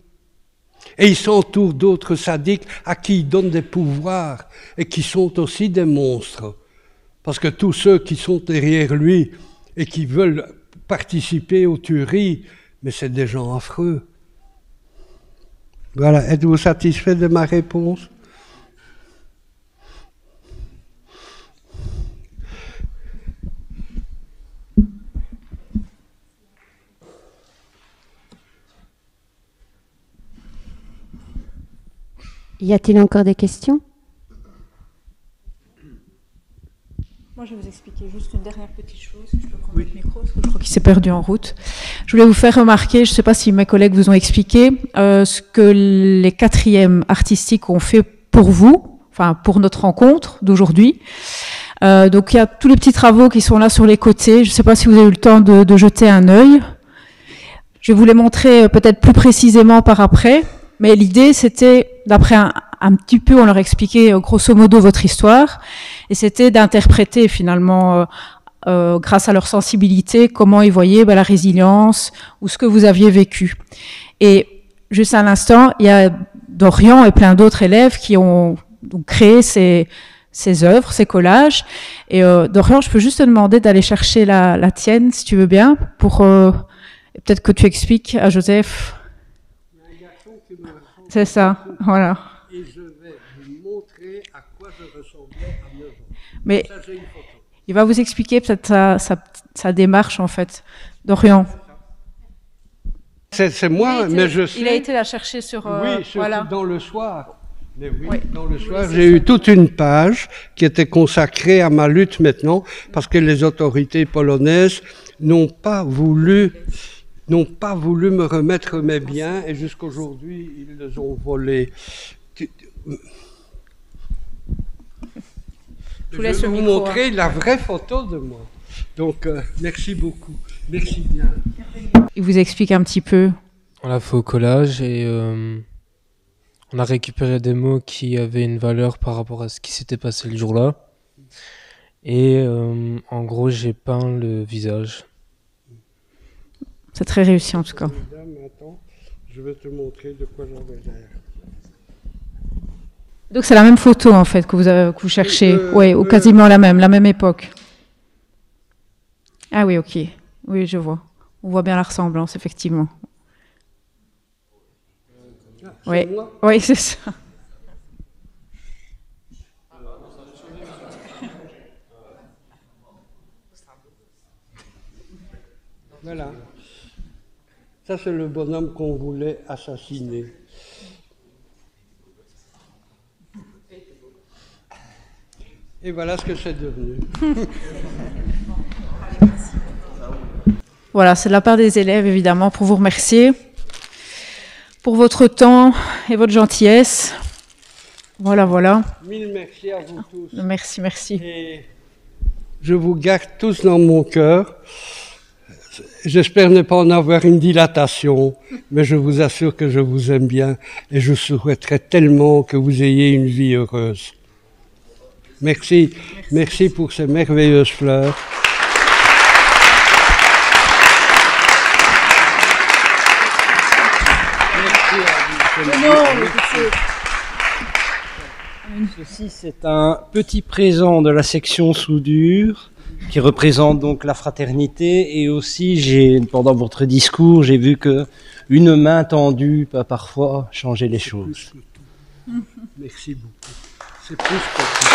Et il s'entoure d'autres sadiques à qui il donne des pouvoirs et qui sont aussi des monstres. Parce que tous ceux qui sont derrière lui et qui veulent participer aux tueries, mais c'est des gens affreux. Voilà, êtes-vous satisfait de ma réponse? Y a-t-il encore des questions? Moi, je vais vous expliquer juste une dernière petite chose. Je peux prendre le micro, parce que je crois qu'il s'est perdu en route. Je voulais vous faire remarquer, je ne sais pas si mes collègues vous ont expliqué, ce que les 4e artistiques ont fait pour vous, enfin pour notre rencontre d'aujourd'hui. Donc il y a tous les petits travaux qui sont là sur les côtés. Je ne sais pas si vous avez eu le temps de jeter un œil. Je vais vous les montrer peut-être plus précisément par après, mais l'idée c'était, d'après un petit peu, on leur expliquait grosso modo votre histoire, et c'était d'interpréter finalement, grâce à leur sensibilité, comment ils voyaient la résilience ou ce que vous aviez vécu. Et juste à l'instant, il y a Dorian et plein d'autres élèves qui ont donc créé ces œuvres, ces collages. Et Dorian, je peux juste te demander d'aller chercher la tienne, si tu veux bien, pour peut-être que tu expliques à Joseph. C'est ça, voilà. Et je vais vous montrer à quoi je ressemblais à 9 ans. Mais Ça, j'ai une photo. il va vous expliquer peut-être sa démarche, en fait. Dorian. C'est moi, mais je sais. Il a été la chercher sur... Oui, voilà. dans le soir. Mais oui, Oui. dans le soir, j'ai eu toute une page qui était consacrée à ma lutte maintenant, parce que les autorités polonaises n'ont pas voulu me remettre mes biens, et jusqu'aujourd'hui, ils les ont volés. Je vous laisse vais le vous micro, montrer la vraie photo de moi. Donc, merci beaucoup. Merci bien. Il vous explique un petit peu. On l'a fait au collage et on a récupéré des mots qui avaient une valeur par rapport à ce qui s'était passé le jour-là. Et en gros, j'ai peint le visage. C'est très réussi en tout cas. Attends, je vais te montrer de quoi j'avais l'air. Donc c'est la même photo en fait que vous cherchez. Oui, ou quasiment la même époque. Ah oui, ok. Oui, je vois. On voit bien la ressemblance, effectivement. Oui, oui, c'est ça. Voilà. Ça, c'est le bonhomme qu'on voulait assassiner. Et voilà ce que c'est devenu. Voilà, c'est de la part des élèves, évidemment, pour vous remercier pour votre temps et votre gentillesse. Voilà, voilà. Mille merci à vous tous. Merci, merci. Et je vous garde tous dans mon cœur. J'espère ne pas en avoir une dilatation, mais je vous assure que je vous aime bien et je souhaiterais tellement que vous ayez une vie heureuse. Merci, merci pour ces merveilleuses fleurs. Ceci, c'est un petit présent de la section soudure qui représente donc la fraternité, et aussi pendant votre discours, j'ai vu que une main tendue peut parfois changer les choses. Merci beaucoup. C'est plus que tout.